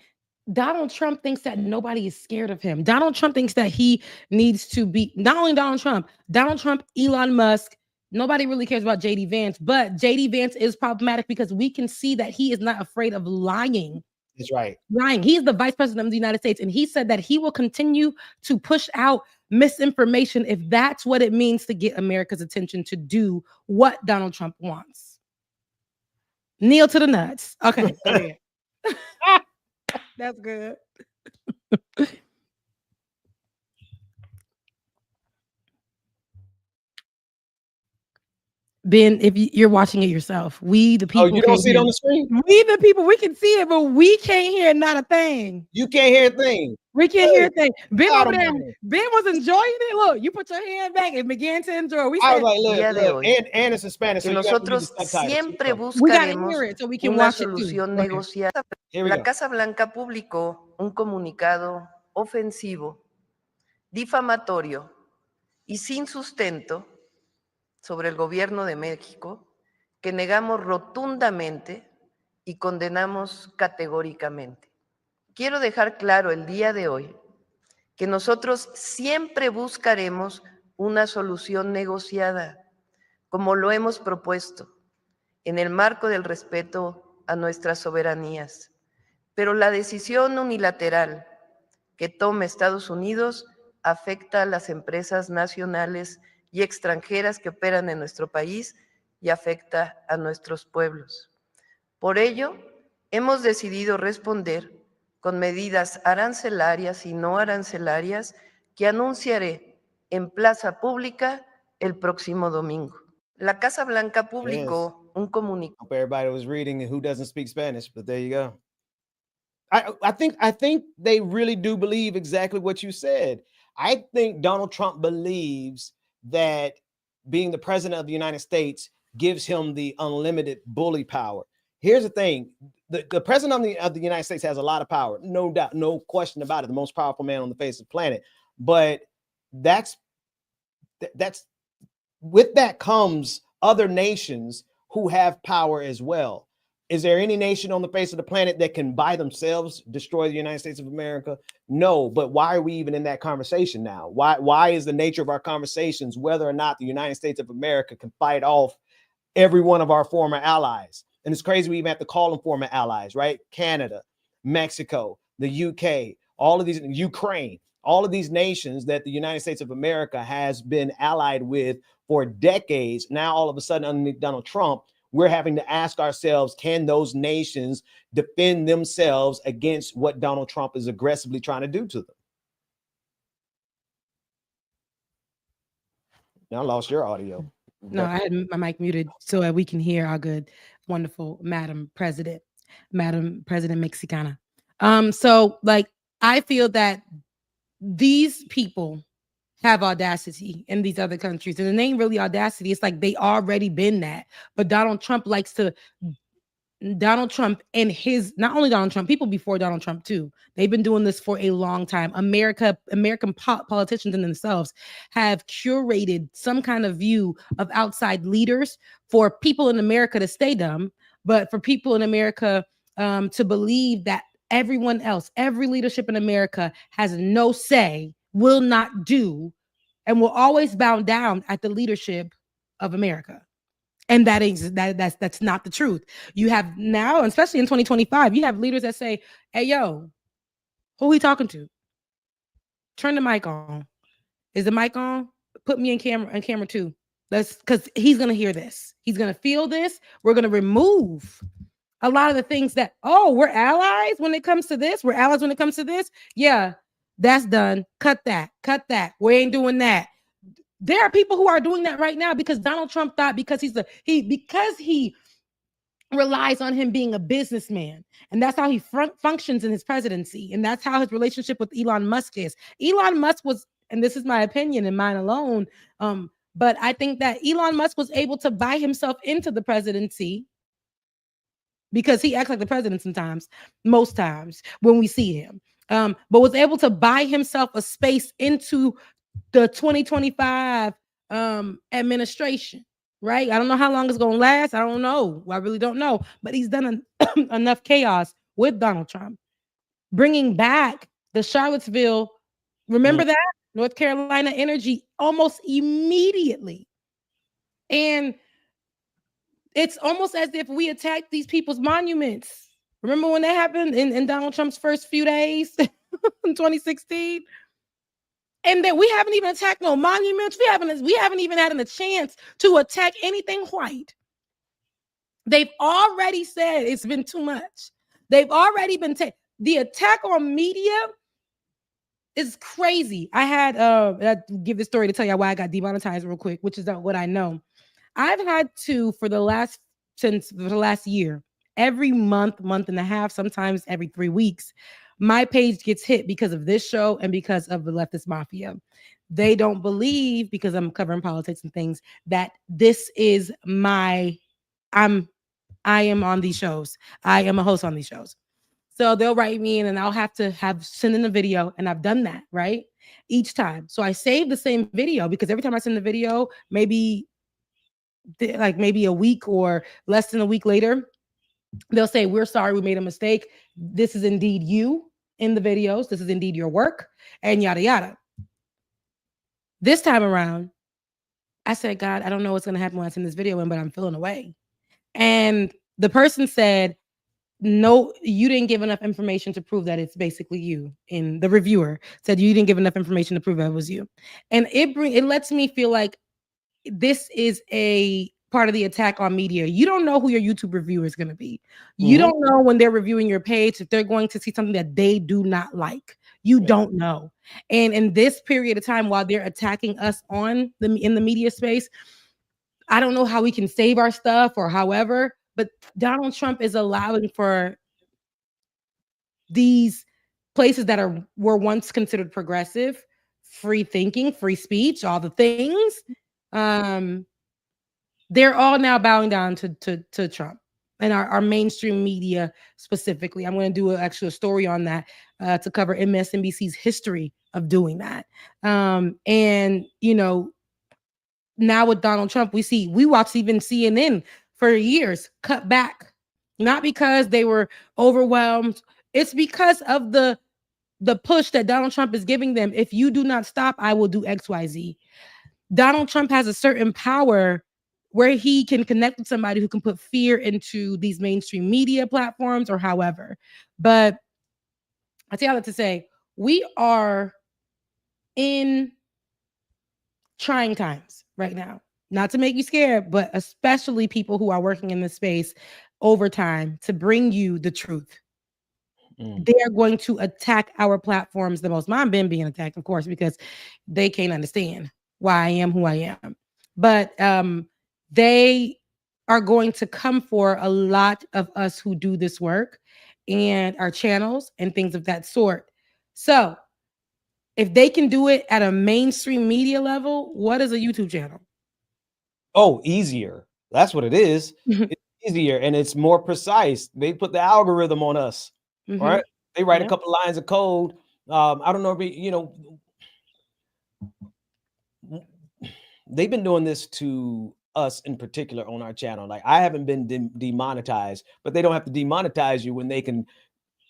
Speaker 1: Donald Trump thinks that nobody is scared of him. Donald Trump thinks that he needs to be not only Donald Trump, Elon Musk. Nobody really cares about JD Vance, but JD Vance is problematic because we can see that he is not afraid of lying.
Speaker 3: That's right.
Speaker 1: Lying. He's the vice president of the United States, and he said that he will continue to push out misinformation if that's what it means to get America's attention to do what Donald Trump wants. Kneel to the nuts. Okay. That's good. Ben, if you're watching it yourself, we the people.
Speaker 3: Oh, you don't see it on the screen?
Speaker 1: We the people, we can see it, but we can't hear not a thing.
Speaker 3: You can't hear a thing.
Speaker 1: We can't hear a thing. Ben over there, Ben was enjoying it. Look, you put your hand back and began to enjoy. We
Speaker 3: I was like, look, and it's in Spanish.
Speaker 7: Que
Speaker 3: so
Speaker 7: nosotros siempre
Speaker 1: we gotta hear it
Speaker 7: buscaremos
Speaker 1: so we can
Speaker 7: una
Speaker 1: watch
Speaker 7: solución
Speaker 1: it too.
Speaker 7: negociada. La Casa Blanca publicó un comunicado ofensivo, difamatorio y sin sustento sobre el gobierno de México que negamos rotundamente y condenamos categóricamente. Quiero dejar claro el día de hoy que nosotros siempre buscaremos una solución negociada, como lo hemos propuesto, en el marco del respeto a nuestras soberanías. Pero la decisión unilateral que tome Estados Unidos afecta a las empresas nacionales y extranjeras que operan en nuestro país y afecta a nuestros pueblos. Por ello, hemos decidido responder con medidas arancelarias y no arancelarias que anunciaré en plaza pública el próximo domingo. La Casa Blanca publicó un comunicado.
Speaker 3: Everybody was reading who doesn't speak Spanish, but there you go. I think they really do believe exactly what you said. I think Donald Trump believes that being the president of the United States gives him the unlimited bully power. Here's the thing. The president of the United States has a lot of power. No doubt, no question about it. The most powerful man on the face of the planet. But that's with that comes other nations who have power as well. Is there any nation on the face of the planet that can by themselves destroy the United States of America? No, but why are we even in that conversation now? Why is the nature of our conversations whether or not the United States of America can fight off every one of our former allies? And it's crazy we even have to call them former allies, right? Canada, Mexico, the UK, all of these, Ukraine, all of these nations that the United States of America has been allied with for decades. Now, all of a sudden, underneath Donald Trump, we're having to ask ourselves, can those nations defend themselves against what Donald Trump is aggressively trying to do to them? Now I lost your audio.
Speaker 1: No, I had my mic muted so that we can hear our good, wonderful Madam President Mexicana. So like, I feel that these people have audacity in these other countries, and it ain't really audacity. It's like they already been that. But Donald Trump and his, not only Donald Trump, people before Donald Trump too. They've been doing this for a long time. American politicians in themselves have curated some kind of view of outside leaders for people in America to stay dumb, but for people in America to believe that everyone else, every leadership in America has no say, will not do, and will always bow down at the leadership of America. And that's not the truth. You have now, especially in 2025, you have leaders that say, "Hey, yo, who we talking to? Turn the mic on. Is the mic on? Put me in camera too. Because he's gonna hear this. He's gonna feel this. We're gonna remove a lot of the things that, oh, we're allies when it comes to this. We're allies when it comes to this. Yeah, that's done. Cut that. Cut that. We ain't doing that." There are people who are doing that right now because Donald Trump thought because he relies on him being a businessman, and that's how he functions in his presidency, and that's how his relationship with Elon Musk is. Elon Musk was, and this is my opinion and mine alone, but I think that Elon Musk was able to buy himself into the presidency because he acts like the president sometimes, most times when we see him, but was able to buy himself a space into the 2025 administration, right? I don't know how long it's going to last. I don't know. I really don't know. But he's done enough chaos with Donald Trump, bringing back the Charlottesville, remember that? North Carolina energy almost immediately. And it's almost as if we attacked these people's monuments. Remember when that happened in Donald Trump's first few days in 2016? And that we haven't even attacked no monuments. We haven't even had a chance to attack anything white. They've already said it's been too much. They've already been the attack on media is crazy. I had I give this story to tell you why I got demonetized real quick, which is what I know. I've had to for the last year, every month and a half, sometimes every 3 weeks. My page gets hit because of this show and because of the leftist mafia. They don't believe, because I'm covering politics and things, that this is I am on these shows. I am a host on these shows. So they'll write me in and I'll have to send in a video. And I've done that, right? Each time. So I save the same video because every time I send the video, maybe a week or less than a week later, they'll say, "We're sorry, we made a mistake. This is indeed you in the videos. This is indeed your work," and yada, yada. This time around, I said, "God, I don't know what's going to happen when I send this video in, but I'm feeling away." And the person said, "No, you didn't give enough information to prove that it's basically you." And the reviewer said, "You didn't give enough information to prove that it was you." And it lets me feel like this is a part of the attack on media. You don't know who your YouTube reviewer is going to be. You don't know when they're reviewing your page if they're going to see something that they do not like. You don't know. And in this period of time, while they're attacking us in the media space, I don't know how we can save our stuff or however, but Donald Trump is allowing for these places that were once considered progressive, free thinking, free speech, all the things. They're all now bowing down to Trump and our mainstream media specifically. I'm going to do a story on that to cover MSNBC's history of doing that. And now with Donald Trump, we watched even CNN for years cut back, not because they were overwhelmed. It's because of the push that Donald Trump is giving them. If you do not stop, I will do XYZ. Donald Trump has a certain power where he can connect with somebody who can put fear into these mainstream media platforms or however. But I tell you that to say, we are in trying times right now. Not to make you scared, but especially people who are working in this space overtime to bring you the truth. They are going to attack our platforms the most. Mine been being attacked, of course, because they can't understand why I am who I am. But they are going to come for a lot of us who do this work and our channels and things of that sort. So If they can do it at a mainstream media level, what is a YouTube channel?
Speaker 3: Oh, easier. That's what it is. It's easier and it's more precise. They put the algorithm on us, right? They write a
Speaker 1: Yep.
Speaker 3: couple lines of code. I don't know if you know, they've been doing this to us in particular on our channel. Like I haven't been demonetized, but they don't have to demonetize you when they can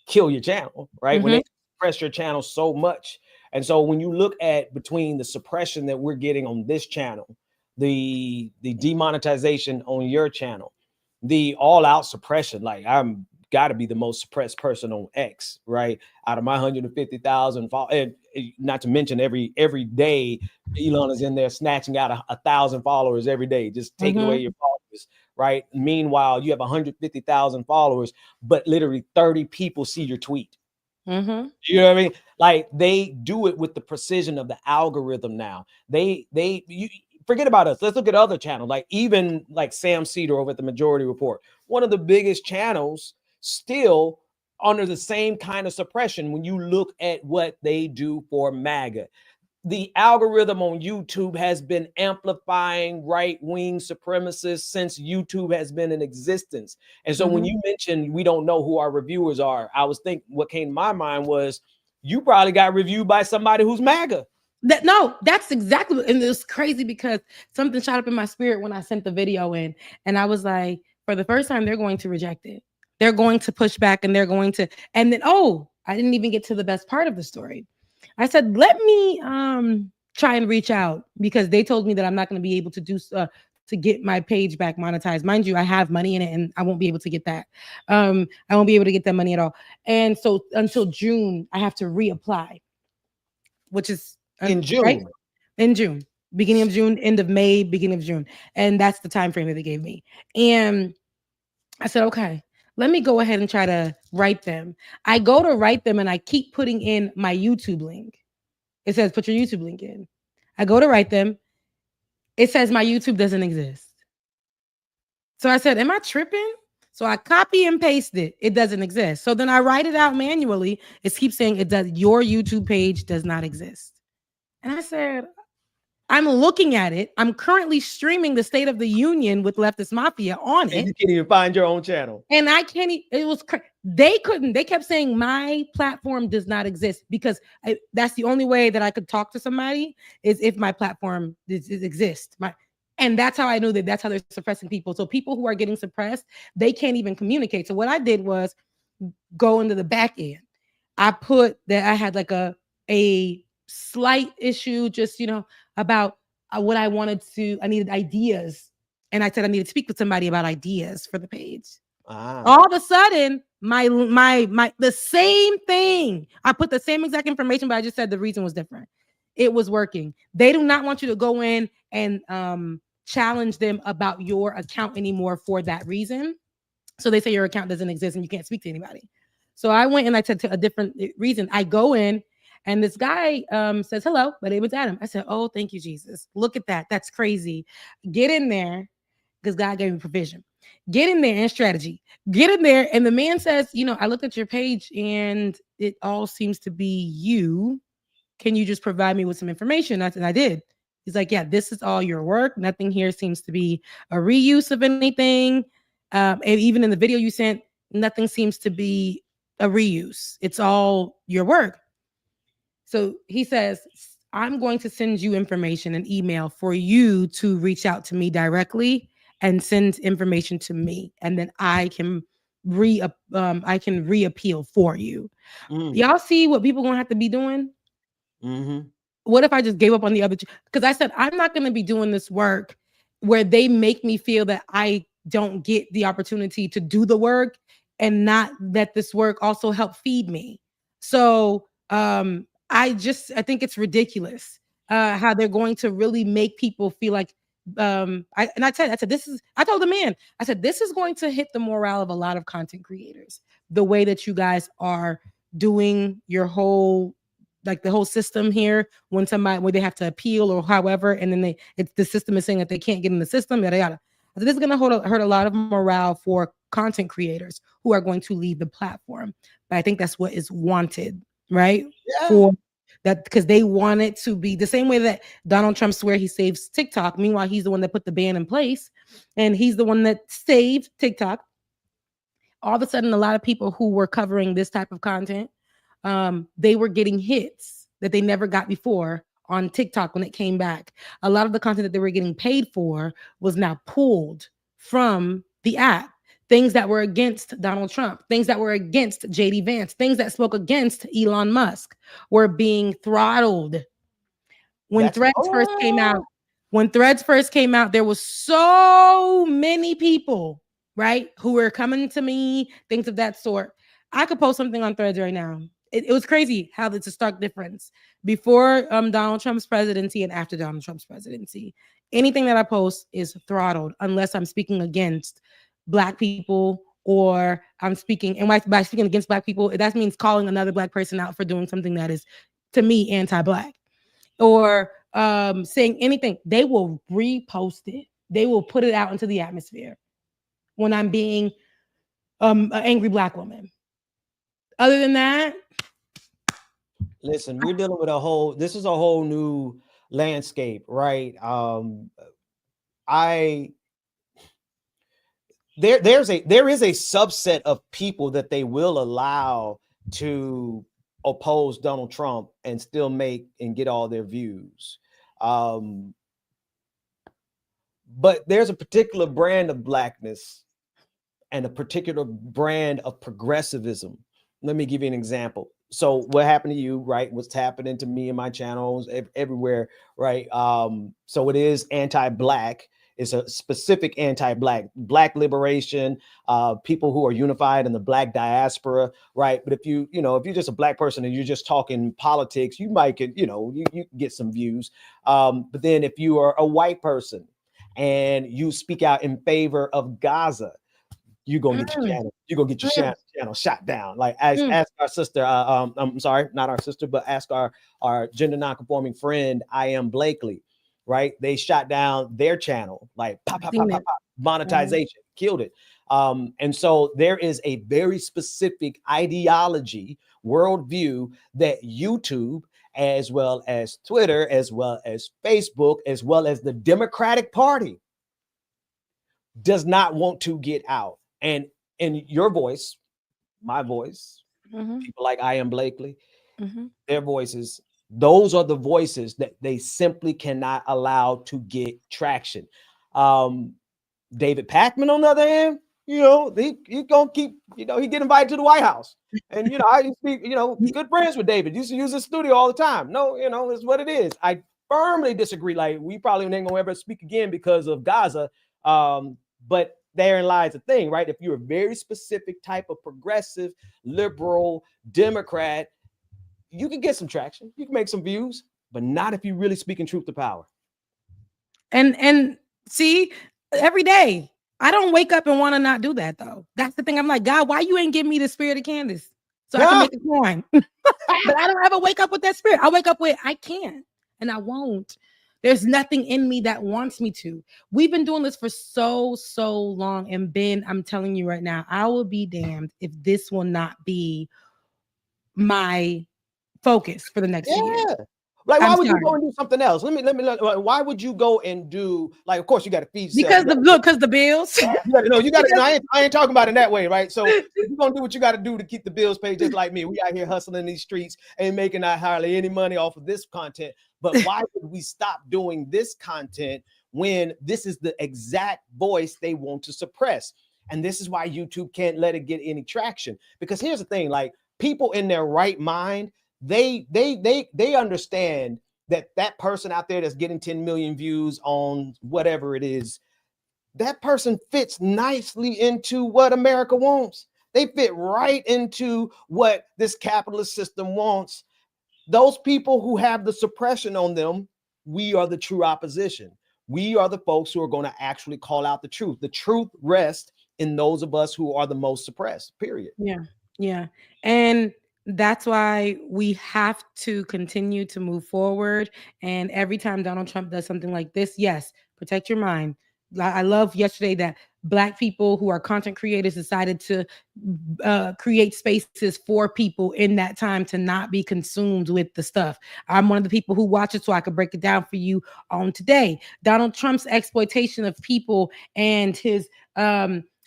Speaker 3: kill your channel, right? When they suppress your channel so much. And so when you look at between the suppression that we're getting on this channel, the demonetization on your channel, the all-out suppression, like I'm got to be the most suppressed person on X, right? Out of my 150,000 followers, and not to mention every day Elon is in there snatching out 1,000 followers every day, just taking away your followers, right? Meanwhile, you have 150,000 followers, but literally 30 people see your tweet. You know what I mean? Like they do it with the precision of the algorithm now. You forget about us. Let's look at other channels, like even like Sam Cedar over at the Majority Report, one of the biggest channels, still under the same kind of suppression. When you look at what they do for MAGA, the algorithm on YouTube has been amplifying right-wing supremacists since YouTube has been in existence. And so when you mentioned we don't know who our reviewers are, I was thinking what came to my mind was you probably got reviewed by somebody who's MAGA.
Speaker 1: That's exactly, and it was crazy because something shot up in my spirit when I sent the video in, and I was like, for the first time, they're going to reject it. They're going to push back, and they're going to, and then I didn't even get to the best part of the story. I said, let me try and reach out because they told me that I'm not going to be able to do to get my page back monetized. Mind you, I have money in it, and I won't be able to get that. I won't be able to get that money at all. And so until June, I have to reapply, which is
Speaker 3: in June,
Speaker 1: right? In June, beginning of June, end of May, beginning of June. And that's the time frame that they gave me. And I said, okay, let me go ahead and try to write them. I go to write them and I keep putting in my YouTube link. It says, put your YouTube link in. I go to write them. It says my YouTube doesn't exist. So I said, am I tripping? So I copy and paste it. It doesn't exist. So then I write it out manually. It keeps saying your YouTube page does not exist. And I said, I'm looking at it. I'm currently streaming the State of the Union with Leftist Mafia on it.
Speaker 3: And you can't even find your own channel.
Speaker 1: And I can't, it was, they couldn't, they kept saying my platform does not exist because that's the only way that I could talk to somebody is if my platform exists. And that's how I knew that's how they're suppressing people. So people who are getting suppressed, they can't even communicate. So what I did was go into the back end. I put that I had like a slight issue, just, about what I needed ideas. And I said, I need to speak with somebody about ideas for the page. All of a sudden, the same thing. I put the same exact information, but I just said the reason was different. It was working. They do not want you to go in and challenge them about your account anymore for that reason. So they say your account doesn't exist and you can't speak to anybody. So I went and I said to a different reason. I go in and this guy says, hello, my name is Adam. I said, oh, thank you, Jesus. Look at that. That's crazy. Get in there because God gave me provision. Get in there and strategy. Get in there. And the man says, I looked at your page and it all seems to be you. Can you just provide me with some information? And I did. He's like, yeah, this is all your work. Nothing here seems to be a reuse of anything. And even in the video you sent, nothing seems to be a reuse. It's all your work. So he says, I'm going to send you information, an email for you to reach out to me directly and send information to me. And then I can reappeal for you. Y'all see what people gonna have to be doing? What if I just gave up on the other? Because I said, I'm not going to be doing this work where they make me feel that I don't get the opportunity to do the work and not that this work also help feed me. So I think it's ridiculous how they're going to really make people feel like I told the man, I said, this is going to hit the morale of a lot of content creators. The way that you guys are doing your whole, like the whole system here, where they have to appeal or however, and then the system is saying that they can't get in the system, yada yada. So this is going to hurt a lot of morale for content creators who are going to leave the platform. But I think that's what is wanted, right? Yeah. that because they want it to be the same way that Donald Trump swear he saves TikTok. Meanwhile, he's the one that put the ban in place, and he's the one that saved TikTok. All of a sudden, a lot of people who were covering this type of content, they were getting hits that they never got before on TikTok when it came back. A lot of the content that they were getting paid for was now pulled from the app. Things that were against Donald Trump, things that were against JD Vance, things that spoke against Elon Musk were being throttled. When Threads first came out, there was so many people, right, who were coming to me, things of that sort. I could post something on Threads right now. It was crazy how it's a stark difference before Donald Trump's presidency and after Donald Trump's presidency. Anything that I post is throttled unless I'm speaking against Black people, or I'm speaking, and by speaking against Black people, that means calling another Black person out for doing something that is, to me, anti-Black, or saying anything. They will repost it. They will put it out into the atmosphere when I'm being an angry Black woman. Other than that,
Speaker 3: listen, we're dealing with this is a whole new landscape, right? There is a subset of people that they will allow to oppose Donald Trump and still make and get all their views. But there's a particular brand of Blackness and a particular brand of progressivism. Let me give you an example. So what happened to you, right? What's happening to me and my channels everywhere, right? So it is anti-Black. It's a specific anti-Black, Black liberation, people who are unified in the Black diaspora, right? But if you're just a Black person and you're just talking politics, you might get, you get some views. But then if you are a white person and you speak out in favor of Gaza, you're gonna get your channel. You're gonna get your channel shot down. Like ask our sister. I'm sorry, not our sister, but ask our gender nonconforming friend, I Am Blakely. Right? They shot down their channel, like pop, monetization, killed it. And so there is a very specific ideology, worldview that YouTube, as well as Twitter, as well as Facebook, as well as the Democratic Party, does not want to get out. And in your voice, my voice, people like I Am Blakely, their voices, those are the voices that they simply cannot allow to get traction. David Pakman, on the other hand, he gonna keep, he get invited to the White House. And, I speak, good friends with David. Used to use his studio all the time. No, it's what it is. I firmly disagree. Like, we probably ain't gonna ever speak again because of Gaza. But therein lies the thing, right? If you're a very specific type of progressive, liberal, Democrat, you can get some traction. You can make some views, but not if you're really speaking truth to power.
Speaker 1: And see, every day, I don't wake up and want to not do that, though. That's the thing. I'm like, God, why you ain't give me the spirit of Candace so I can make a coin? But I don't ever wake up with that spirit. I wake up with, I can't, and I won't. There's nothing in me that wants me to. We've been doing this for so long. And Ben, I'm telling you right now, I will be damned if this will not be my focus for the next year.
Speaker 3: Like, why would you go and do something else? Let me. Why would you go and do, like, of course you got to feed
Speaker 1: because the bills.
Speaker 3: You got to. I ain't talking about it that way, right? So you're gonna do what you got to do to keep the bills paid, just like me. We out here hustling these streets and making not hardly any money off of this content. But why would we stop doing this content when this is the exact voice they want to suppress? And this is why YouTube can't let it get any traction. Because here's the thing: like, people in their right mind, they understand that person out there that's getting 10 million views on whatever it is, that person fits nicely into what America wants. They fit right into what this capitalist system wants. Those people who have the suppression on them, we are the true opposition. We are the folks who are going to actually call out the truth. The truth rests in those of us who are the most suppressed, period.
Speaker 1: Yeah. And that's why we have to continue to move forward. And every time Donald Trump does something like this, yes, protect your mind. I love yesterday that Black people who are content creators decided to create spaces for people in that time to not be consumed with the stuff. I'm one of the people who watch it so I could break it down for you on today. Donald Trump's exploitation of people and his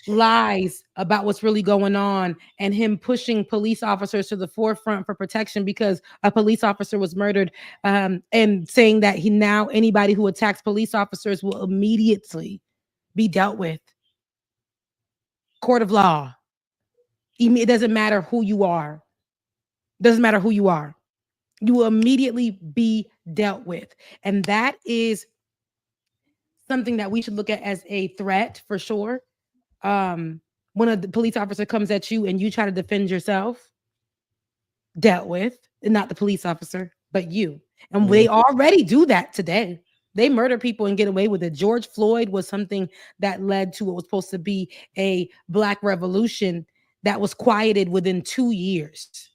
Speaker 1: lies about what's really going on, and him pushing police officers to the forefront for protection because a police officer was murdered, and saying that now anybody who attacks police officers will immediately be dealt with. Court of law. It doesn't matter who you are. Doesn't matter who you are. You will immediately be dealt with. And that is something that we should look at as a threat for sure. When a police officer comes at you and you try to defend yourself, dealt with, and not the police officer, but you. And they already do that today. They murder people and get away with it. George Floyd was something that led to what was supposed to be a Black revolution that was quieted within 2 years.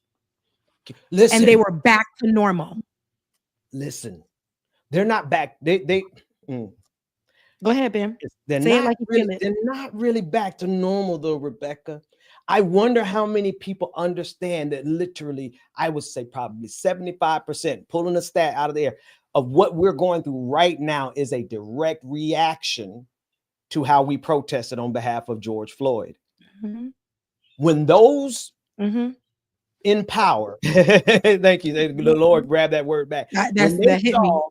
Speaker 3: Listen,
Speaker 1: And they were back to normal.
Speaker 3: listen. They're not back. They
Speaker 1: Go ahead, Ben.
Speaker 3: they're
Speaker 1: Say it
Speaker 3: not
Speaker 1: like you
Speaker 3: really,
Speaker 1: feel it.
Speaker 3: they're not really back to normal though, Rebecca. I wonder how many people understand that literally, I would say probably 75%, pulling a stat out of the air, of what we're going through right now is a direct reaction to how we protested on behalf of George Floyd.
Speaker 1: Mhm.
Speaker 3: When those
Speaker 1: Mhm.
Speaker 3: in power, thank you, the Lord grabbed that word back.
Speaker 1: That
Speaker 3: When
Speaker 1: hit me.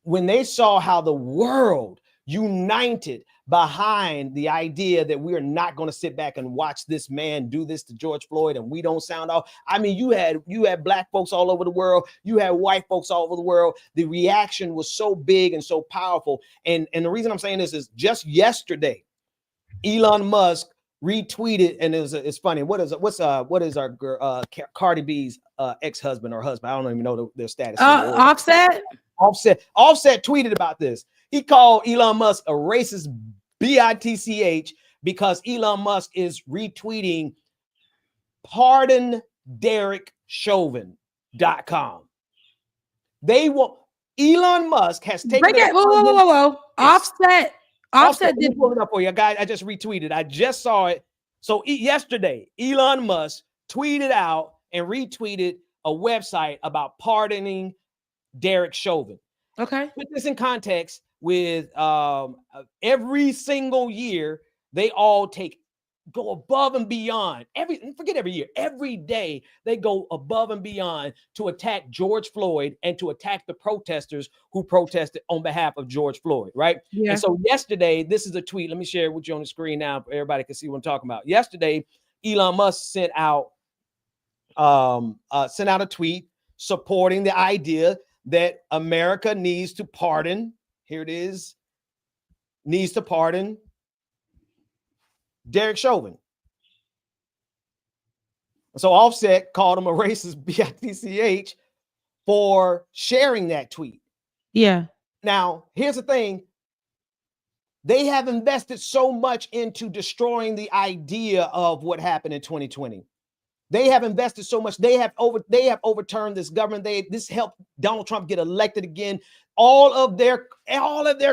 Speaker 3: when they saw how the world united behind the idea that we are not going to sit back and watch this man do this to George Floyd and we don't sound off. I mean, you had Black folks all over the world. You had white folks all over the world. The reaction was so big and so powerful. And the reason I'm saying this is just yesterday, Elon Musk retweeted, and it's funny. What is our Cardi B's ex-husband or husband? I don't even know their status.
Speaker 1: Offset.
Speaker 3: Offset tweeted about this. He called Elon Musk a racist bitch because Elon Musk is retweeting pardonderrickchauvin.com. Elon Musk has taken
Speaker 1: Break it. Whoa. Offset. Offset
Speaker 3: let me pull it up for you, guys. I just retweeted. I just saw it. So yesterday, Elon Musk tweeted out and retweeted a website about pardoning Derek Chauvin.
Speaker 1: Okay.
Speaker 3: Put this in context with every single year, they all go above and beyond. Forget every year. Every day they go above and beyond to attack George Floyd and to attack the protesters who protested on behalf of George Floyd, right?
Speaker 1: Yeah.
Speaker 3: And so yesterday, this is a tweet. Let me share it with you on the screen now. Everybody can see what I'm talking about. Yesterday, Elon Musk sent out a tweet supporting the idea that America needs to pardon. Here it is. Needs to pardon Derek Chauvin. So Offset called him a racist bitch for sharing that tweet.
Speaker 1: Yeah.
Speaker 3: Now, here's the thing. They have invested so much into destroying the idea of what happened in 2020. They have invested so much. They have overturned this government. This helped Donald Trump get elected again. All of their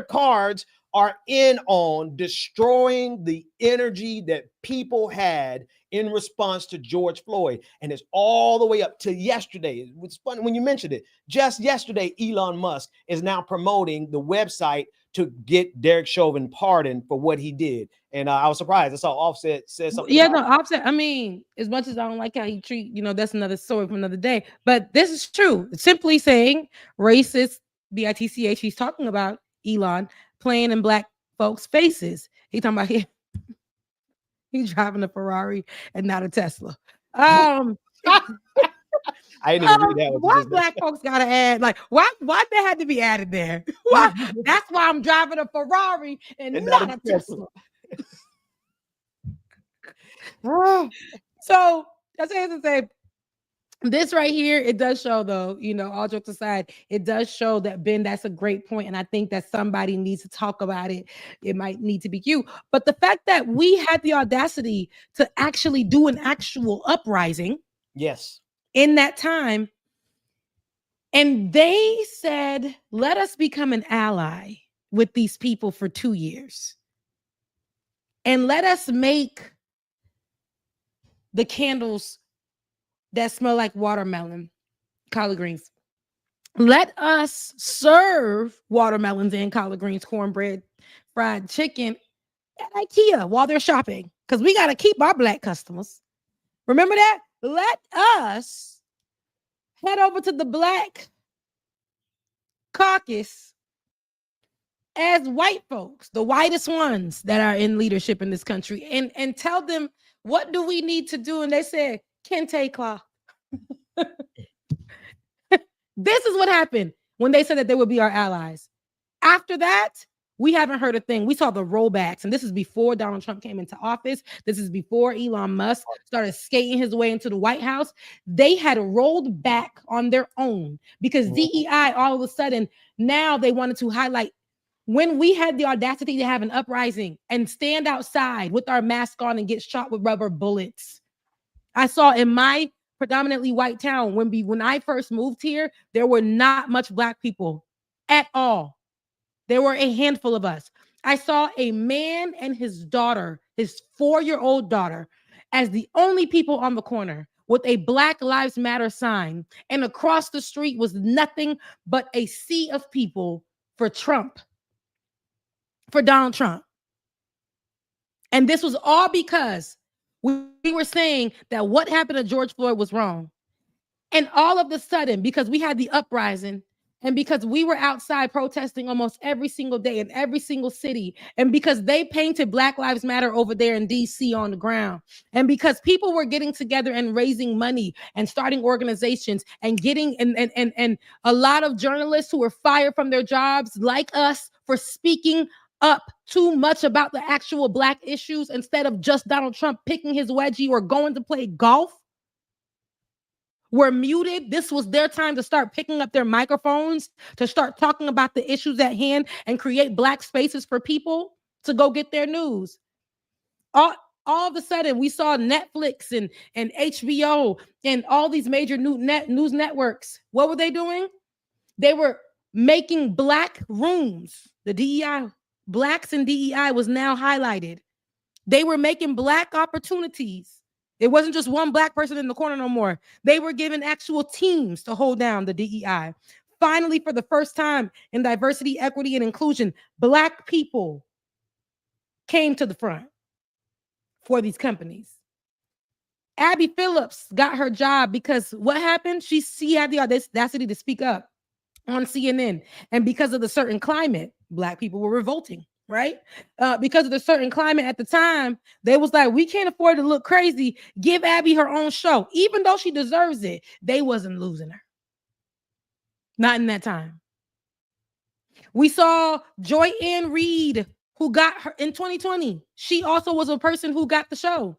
Speaker 3: cards are in on destroying the energy that people had in response to George Floyd. And it's all the way up to yesterday. It's funny when you mentioned it. Just yesterday, Elon Musk is now promoting the website to get Derek Chauvin pardoned for what he did. And I was surprised. I saw Offset said something.
Speaker 1: Yeah, no, Offset. I mean, as much as I don't like how he treat, that's another story for another day. But this is true. Simply saying racist, bitch. He's talking about Elon playing in Black folks' faces. He's talking about he's driving a Ferrari and not a Tesla.
Speaker 3: I didn't even read that one.
Speaker 1: Why Black folks gotta add? Like, why they had to be added there? Why? That's why I'm driving a Ferrari and not a Tesla. So that's what I have to say. This right here, it does show, though, all jokes aside, it does show that, Ben, that's a great point. And I think that somebody needs to talk about it. It might need to be you. But the fact that we had the audacity to actually do an actual uprising.
Speaker 3: Yes.
Speaker 1: In that time. And they said, let us become an ally with these people for 2 years. and let us make the candles that smell like watermelon, collard greens. Let us serve watermelons and collard greens, cornbread, fried chicken at IKEA while they're shopping, because we got to keep our Black customers. Remember that? Let us head over to the Black caucus as white folks, the whitest ones that are in leadership in this country, and tell them, what do we need to do? And they said, kente cloth. This is what happened when they said that they would be our allies. After that, we haven't heard a thing. We saw the rollbacks, and this is before Donald Trump came into office. This is before Elon Musk started skating his way into the White House. They had rolled back on their own because DEI, all of a sudden, now they wanted to highlight when we had the audacity to have an uprising and stand outside with our mask on and get shot with rubber bullets. I saw in my predominantly white town, when I first moved here, there were not much Black people at all. There were a handful of us. I saw a man and his daughter, his 4-year-old daughter, as the only people on the corner with a Black Lives Matter sign. And across the street was nothing but a sea of people for Trump, for Donald Trump. And this was all because we were saying that what happened to George Floyd was wrong. And all of a sudden, because we had the uprising, and because we were outside protesting almost every single day in every single city, and because they painted Black Lives Matter over there in DC on the ground, and because people were getting together and raising money and starting organizations and getting and a lot of journalists who were fired from their jobs, like us, for speaking up too much about the actual Black issues instead of just Donald Trump picking his wedgie or going to play golf, were muted. This was their time to start picking up their microphones, to start talking about the issues at hand and create Black spaces for people to go get their news. All of a sudden, we saw Netflix and HBO and all these major news networks. What were they doing? They were making Black rooms. The DEI, Blacks in DEI was now highlighted. They were making Black opportunities. It wasn't just one Black person in the corner no more. They were given actual teams to hold down the DEI. Finally, for the first time in diversity, equity, and inclusion, Black people came to the front for these companies. Abby Phillips got her job because what happened? She had the audacity to speak up on CNN. And because of the certain climate, Black people were revolting. Right? Because of the certain climate at the time, they was like, we can't afford to look crazy. Give Abby her own show. Even though she deserves it, they wasn't losing her. Not in that time. We saw Joy Ann Reid, who got her in 2020. She also was a person who got the show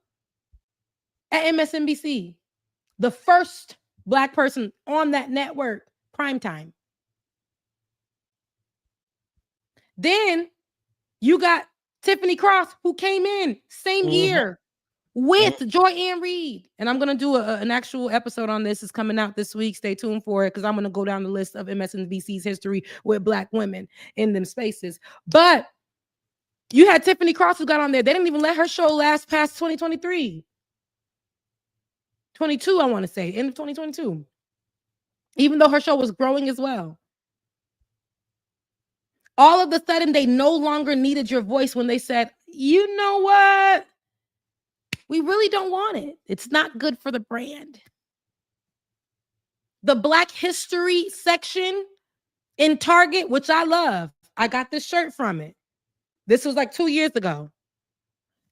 Speaker 1: at MSNBC. The first Black person on that network, primetime. Then you got Tiffany Cross, who came in same year with Joy Ann Reid. And I'm going to do an actual episode on this. It's coming out this week. Stay tuned for it because I'm going to go down the list of MSNBC's history with Black women in them spaces. But you had Tiffany Cross who got on there. They didn't even let her show last past 2023. 22, I want to say, end of 2022. Even though her show was growing as well. All of a sudden, they no longer needed your voice when they said, you know what? We really don't want it. It's not good for the brand. The Black History section in Target, which I love. I got this shirt from it. This was like 2 years ago.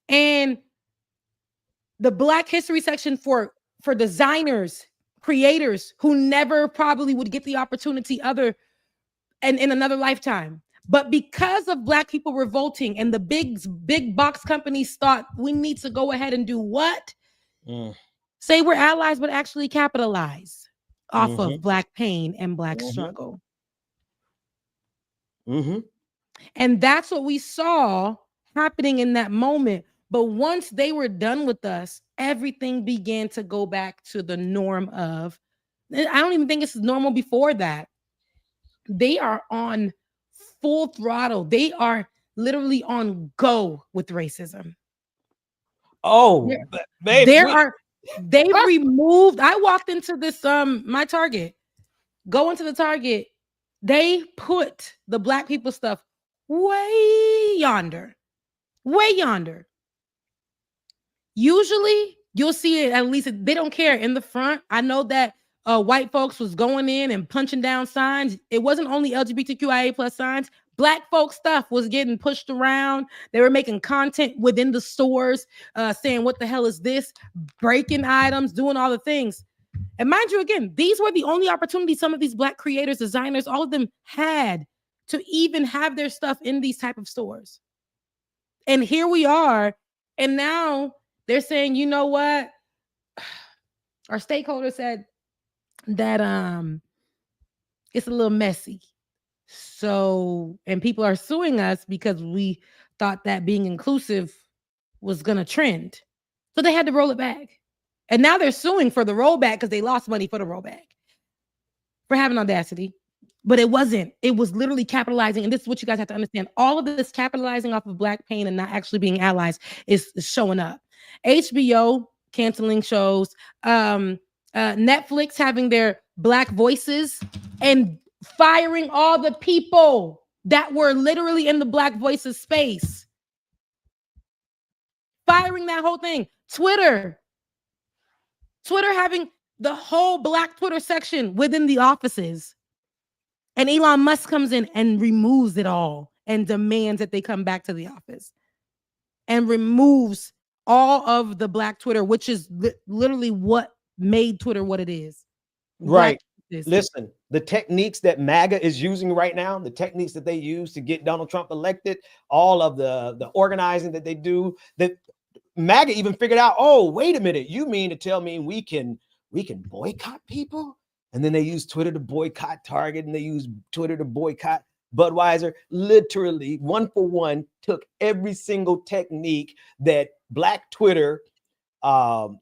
Speaker 1: And the Black History section for designers, creators who never probably would get the opportunity in another lifetime. But because of Black people revolting and the big box companies thought we need to go ahead and do what? Say we're allies, but actually capitalize off of Black pain and Black struggle. And that's what we saw happening in that moment. But once they were done with us, everything began to go back to the norm of, I don't even think it's normal before that. They are on full throttle. They are literally on go with racism.
Speaker 3: Oh, baby.
Speaker 1: They removed. I walked into this my Target. Go into the Target. They put the black people stuff way yonder. Way yonder. Usually you'll see it, at least they don't care in the front. I know that white folks was going in and punching down signs. It wasn't only LGBTQIA plus signs. Black folk stuff was getting pushed around. They were making content within the stores, saying, what the hell is this? Breaking items, doing all the things. And mind you, again, these were the only opportunities some of these black creators, designers, all of them had to even have their stuff in these type of stores. And here we are. And now they're saying, you know what? Our stakeholder said that it's a little messy. So, and people are suing us because we thought that being inclusive was going to trend. So they had to roll it back. And now they're suing for the rollback because they lost money for the rollback for having audacity. But it wasn't. It was literally capitalizing. And this is what you guys have to understand. All of this capitalizing off of black pain and not actually being allies is showing up. HBO canceling shows, Netflix having their black voices and firing all the people that were literally in the black voices space. Firing that whole thing. Twitter having the whole black Twitter section within the offices. And Elon Musk comes in and removes it all and demands that they come back to the office and removes all of the black Twitter, which is literally what made Twitter what it is.
Speaker 3: Right. Listen, the techniques that MAGA is using right now, the techniques that they use to get Donald Trump elected, all of the organizing that they do, that MAGA even figured out, oh, wait a minute, you mean to tell me we can boycott people? And then they use Twitter to boycott Target, and they use Twitter to boycott Budweiser. Literally, one for one, took every single technique that black Twitter was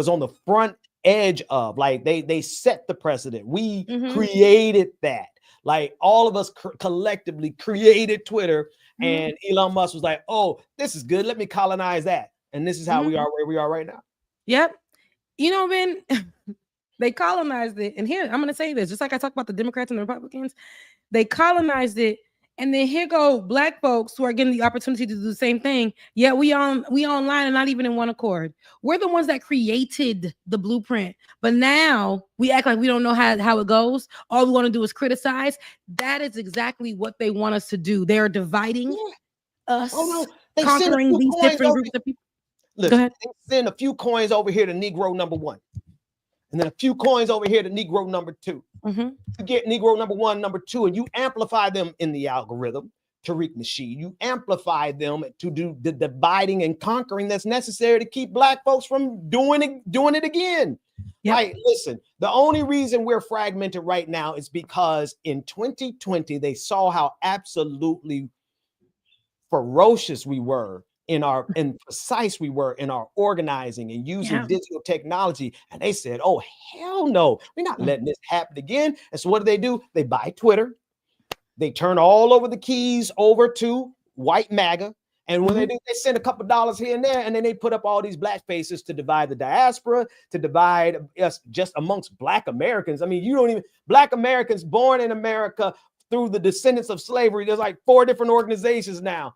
Speaker 3: on the front edge of. Like they set the precedent. We created that. Like all of us collectively created Twitter, and Elon Musk was like, oh, this is good. Let me colonize that. And this is how we are where we are right now.
Speaker 1: Yep. You know, Ben, they colonized it. And here, I'm going to say this, just like I talked about the Democrats and the Republicans, they colonized it. And then here go black folks who are getting the opportunity to do the same thing. Yet we online and not even in one accord. We're the ones that created the blueprint. But now we act like we don't know how it goes. All we want to do is criticize. That is exactly what they want us to do. They're dividing us, conquering these different groups of people.
Speaker 3: Listen, go ahead. They send a few coins over here to Negro number 1. And then a few coins over here to Negro number 2. To get Negro number 1, number 2, and you amplify them in the algorithm, Tariq Nasheed. You amplify them to do the dividing and conquering that's necessary to keep black folks from doing it again. Yep. Right? Listen, the only reason we're fragmented right now is because in 2020 they saw how absolutely ferocious we were and precise we were in our organizing and using digital technology. And they said, oh, hell no, we're not letting this happen again. And so what do? They buy Twitter. They turn all over the keys over to white MAGA. And when they do, they send a couple dollars here and there, and then they put up all these black faces to divide the diaspora, to divide us just amongst black Americans. I mean, black Americans born in America through the descendants of slavery. There's like 4 different organizations now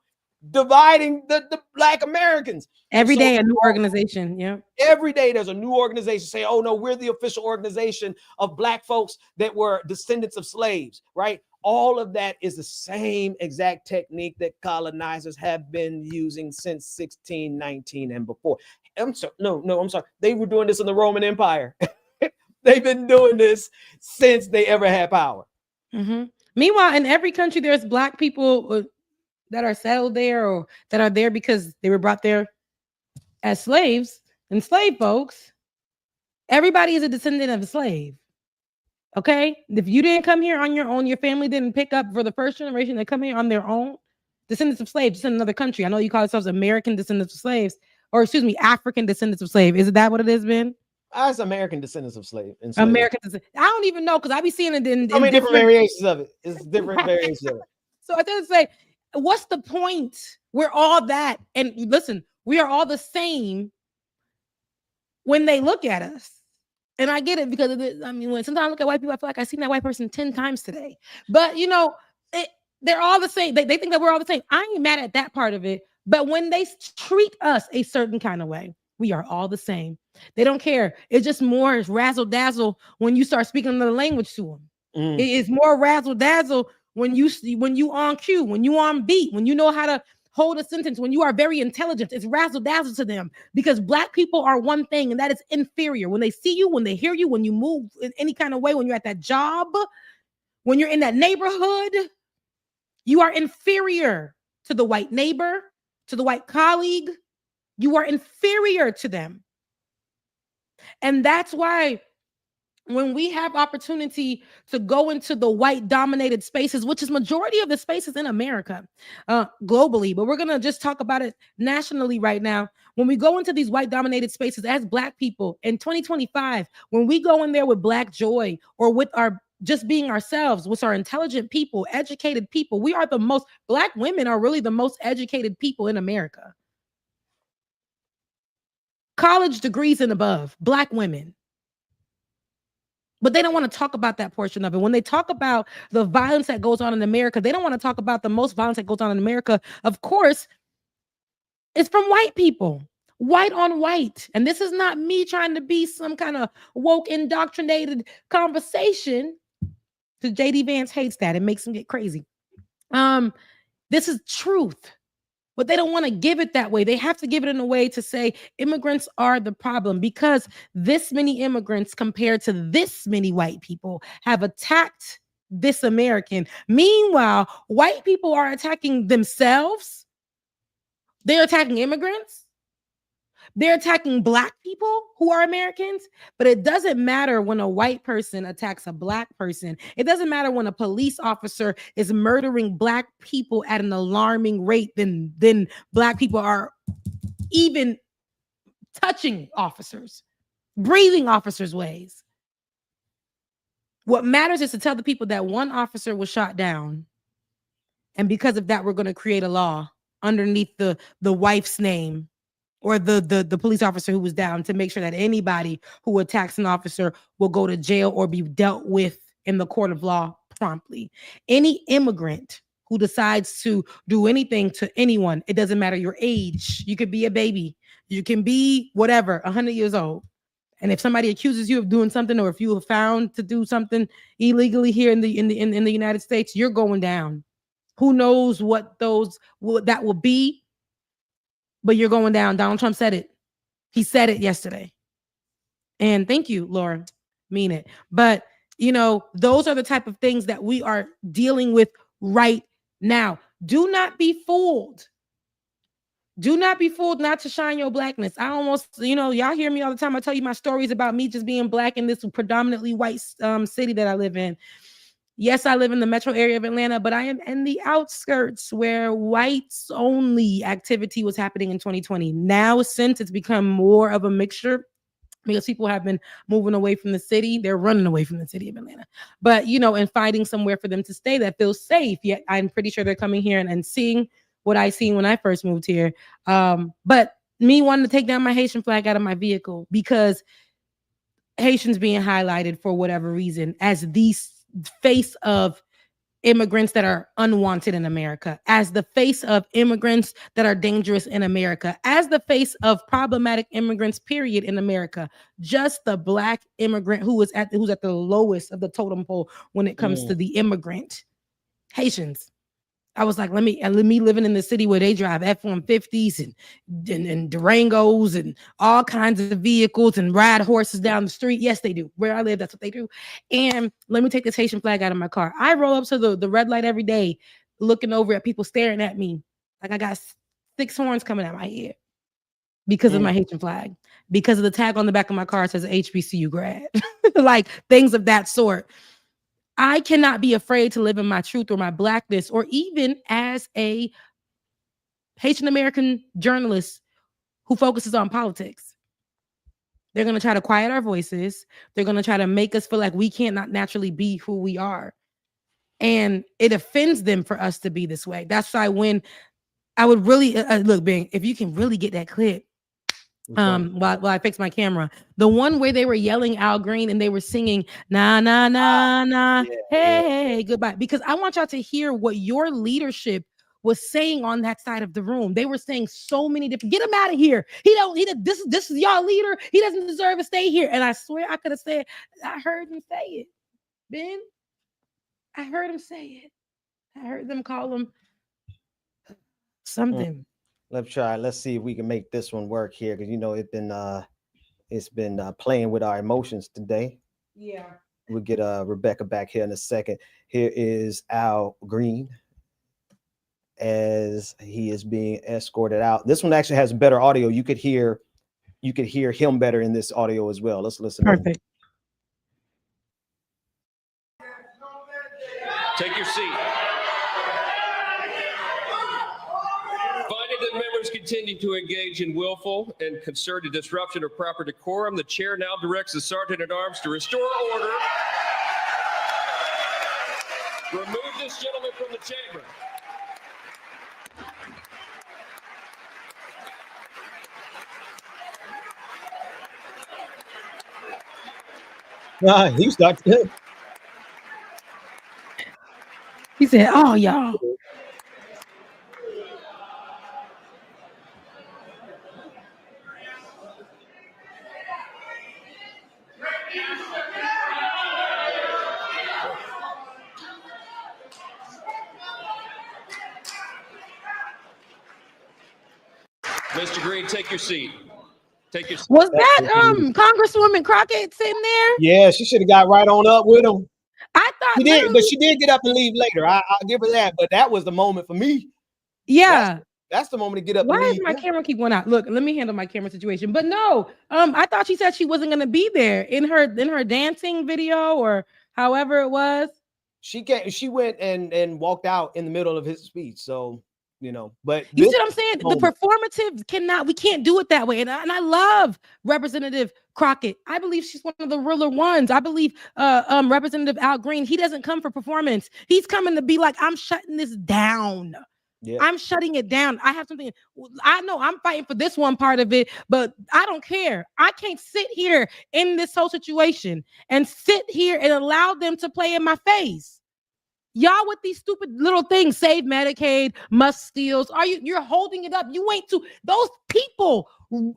Speaker 3: dividing the black Americans.
Speaker 1: Every day a new organization. Yeah.
Speaker 3: Every day there's a new organization say, oh no, we're the official organization of black folks that were descendants of slaves, right? All of that is the same exact technique that colonizers have been using since 1619 and before. I'm sorry. They were doing this in the Roman Empire. They've been doing this since they ever had power.
Speaker 1: Meanwhile, in every country, there's black people that are settled there or that are there because they were brought there as slaves, enslaved folks. Everybody is a descendant of a slave. Okay? If you didn't come here on your own, your family didn't pick up for the first generation, they come here on their own. Descendants of slaves, just in another country. I know you call yourselves American descendants of slaves, or excuse me, African descendants of slaves. Is that what it has been?
Speaker 3: As American descendants of slaves.
Speaker 1: American descendants. I don't even know because I be seeing it in
Speaker 3: so many different variations of it. It's different variations of it.
Speaker 1: So I didn't say, what's the point? We're all that. And listen, We are all the same when they look at us. And I get it because I mean, when sometimes I look at white people, I feel like I've seen that white person 10 times today. But they're all the same. They think that we're all the same. I ain't mad at that part of it. But when they treat us a certain kind of way, we are all the same. They don't care. It's just more razzle dazzle when you start speaking another language to them. It is more razzle dazzle when you on cue, when you on beat, when you know how to hold a sentence, when you are very intelligent. It's razzle dazzle to them because Black people are one thing, and that is inferior. When they see you, when they hear you, when you move in any kind of way, when you're at that job, when you're in that neighborhood, you are inferior to the white neighbor, to the white colleague. You are inferior to them. And that's why when we have opportunity to go into the white dominated spaces, which is majority of the spaces in America, globally, but we're going to just talk about it nationally right now. When we go into these white dominated spaces as Black people in 2025, when we go in there with Black joy or with our just being ourselves, with our intelligent people, educated people, we are the most, Black women are really the most educated people in America. College degrees and above, Black women. But they don't want to talk about that portion of it. When they talk about the violence that goes on in America, they don't want to talk about the most violence that goes on in America. Of course, it's from white people, white on white. And this is not me trying to be some kind of woke, indoctrinated conversation. Because JD Vance hates that. It makes him get crazy. This is truth. But they don't want to give it that way. They have to give it in a way to say immigrants are the problem because this many immigrants compared to this many white people have attacked this American. Meanwhile, white people are attacking themselves. They're attacking immigrants. They're attacking Black people who are Americans, but it doesn't matter when a white person attacks a Black person. It doesn't matter when a police officer is murdering Black people at an alarming rate than Black people are even touching officers, breathing officers' ways. What matters is to tell the people that one officer was shot down, and because of that, we're going to create a law underneath the wife's name or the police officer who was down to make sure that anybody who attacks an officer will go to jail or be dealt with in the court of law promptly. Any immigrant who decides to do anything to anyone, it doesn't matter your age. You could be a baby. You can be whatever, 100 years old. And if somebody accuses you of doing something, or if you are found to do something illegally here in the United States, you're going down. Who knows what that will be? But you're going down. Donald Trump said it. He said it yesterday. And thank you, Laura. Mean it. But, those are the type of things that we are dealing with right now. Do not be fooled. Do not be fooled not to shine your Blackness. I almost, y'all hear me all the time. I tell you my stories about me just being Black in this predominantly white city that I live in. Yes, I live in the metro area of Atlanta, but I am in the outskirts where whites only activity was happening in 2020. Now, since it's become more of a mixture, because people have been moving away from the city, they're running away from the city of Atlanta. But, and finding somewhere for them to stay that feels safe. Yet I'm pretty sure they're coming here and seeing what I seen when I first moved here. But me wanting to take down my Haitian flag out of my vehicle because Haitians being highlighted for whatever reason as the face of immigrants that are unwanted in America, as the face of immigrants that are dangerous in America, as the face of problematic immigrants, period, in America. Just the Black immigrant who's at the lowest of the totem pole when it comes to the immigrant. Haitians. I was like, let me living in the city where they drive F-150s and Durangos and all kinds of vehicles and ride horses down the street. Yes, they do. Where I live, that's what they do. And let me take this Haitian flag out of my car. I roll up to the red light every day, looking over at people staring at me like I got 6 horns coming out my head because of my Haitian flag, because of the tag on the back of my car that says HBCU grad, like things of that sort. I cannot be afraid to live in my truth or my Blackness, or even as a Haitian American journalist who focuses on politics. They're going to try to quiet our voices. They're going to try to make us feel like we can't not naturally be who we are. And it offends them for us to be this way. That's why when I would really look, Bing, if you can really get that clip.
Speaker 3: Which one?
Speaker 1: While I fix my camera, the one where they were yelling Al Green and they were singing "na na na na, hey goodbye," because I want y'all to hear what your leadership was saying on that side of the room. They were saying so many different. Get him out of here. This is y'all leader. He doesn't deserve to stay here. And I swear I could have said, I heard him say it. Ben, I heard him say it. I heard them call him something.
Speaker 3: Let's try. Let's see if we can make this one work here, because it's been playing with our emotions today.
Speaker 1: Yeah.
Speaker 3: We'll get Rebecca back here in a second. Here is Al Green as he is being escorted out. This one actually has better audio. You could hear him better in this audio as well. Let's listen.
Speaker 1: Perfect.
Speaker 8: Take your seat. Finding that members continue to engage in willful and concerted disruption of proper decorum, the chair now directs the Sergeant at Arms to restore order. Remove this gentleman from the chamber.
Speaker 3: He started good.
Speaker 1: He said, "Oh, y'all."
Speaker 8: Mr. Green, take your seat. Take your seat.
Speaker 1: Was that Congresswoman Crockett sitting there?
Speaker 3: Yeah, she should have got right on up with him.
Speaker 1: I thought
Speaker 3: She did, but she did get up and leave later. I'll give her that. But that was the moment for me.
Speaker 1: Yeah.
Speaker 3: That's the moment to get up.
Speaker 1: Why
Speaker 3: and
Speaker 1: does
Speaker 3: leave.
Speaker 1: my camera keep going out? Look, let me handle my camera situation. But no, I thought she said she wasn't gonna be there in her dancing video or however it was.
Speaker 3: She went and walked out in the middle of his speech. So but
Speaker 1: you see what I'm saying? The performative we can't do it that way. And I love Representative Crockett. I believe she's one of the realer ones. I believe Representative Al Green, he doesn't come for performance. He's coming to be like, I'm shutting this down. Yeah. I'm shutting it down. I have something. I know I'm fighting for this one part of it, but I don't care. I can't sit here in this whole situation and sit here and allow them to play in my face. Y'all with these stupid little things, save Medicaid, must steals. You're holding it up. You ain't those people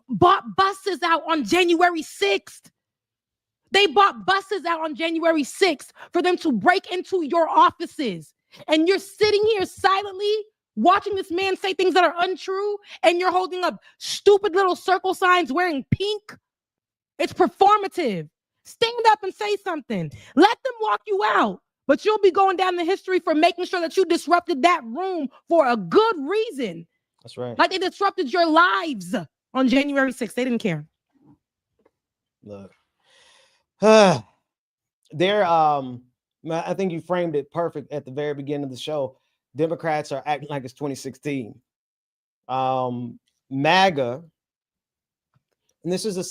Speaker 1: bought buses out on January 6th. They bought buses out on January 6th for them to break into your offices. And you're sitting here silently watching this man say things that are untrue, and you're holding up stupid little circle signs wearing pink. It's performative. Stand up and say something. Let them walk you out. But you'll be going down the history for making sure that you disrupted that room for a good reason.
Speaker 3: That's right.
Speaker 1: Like they disrupted your lives on January 6th. They didn't care.
Speaker 3: Look. I think you framed it perfect at the very beginning of the show. Democrats are acting like it's 2016. MAGA, and this is a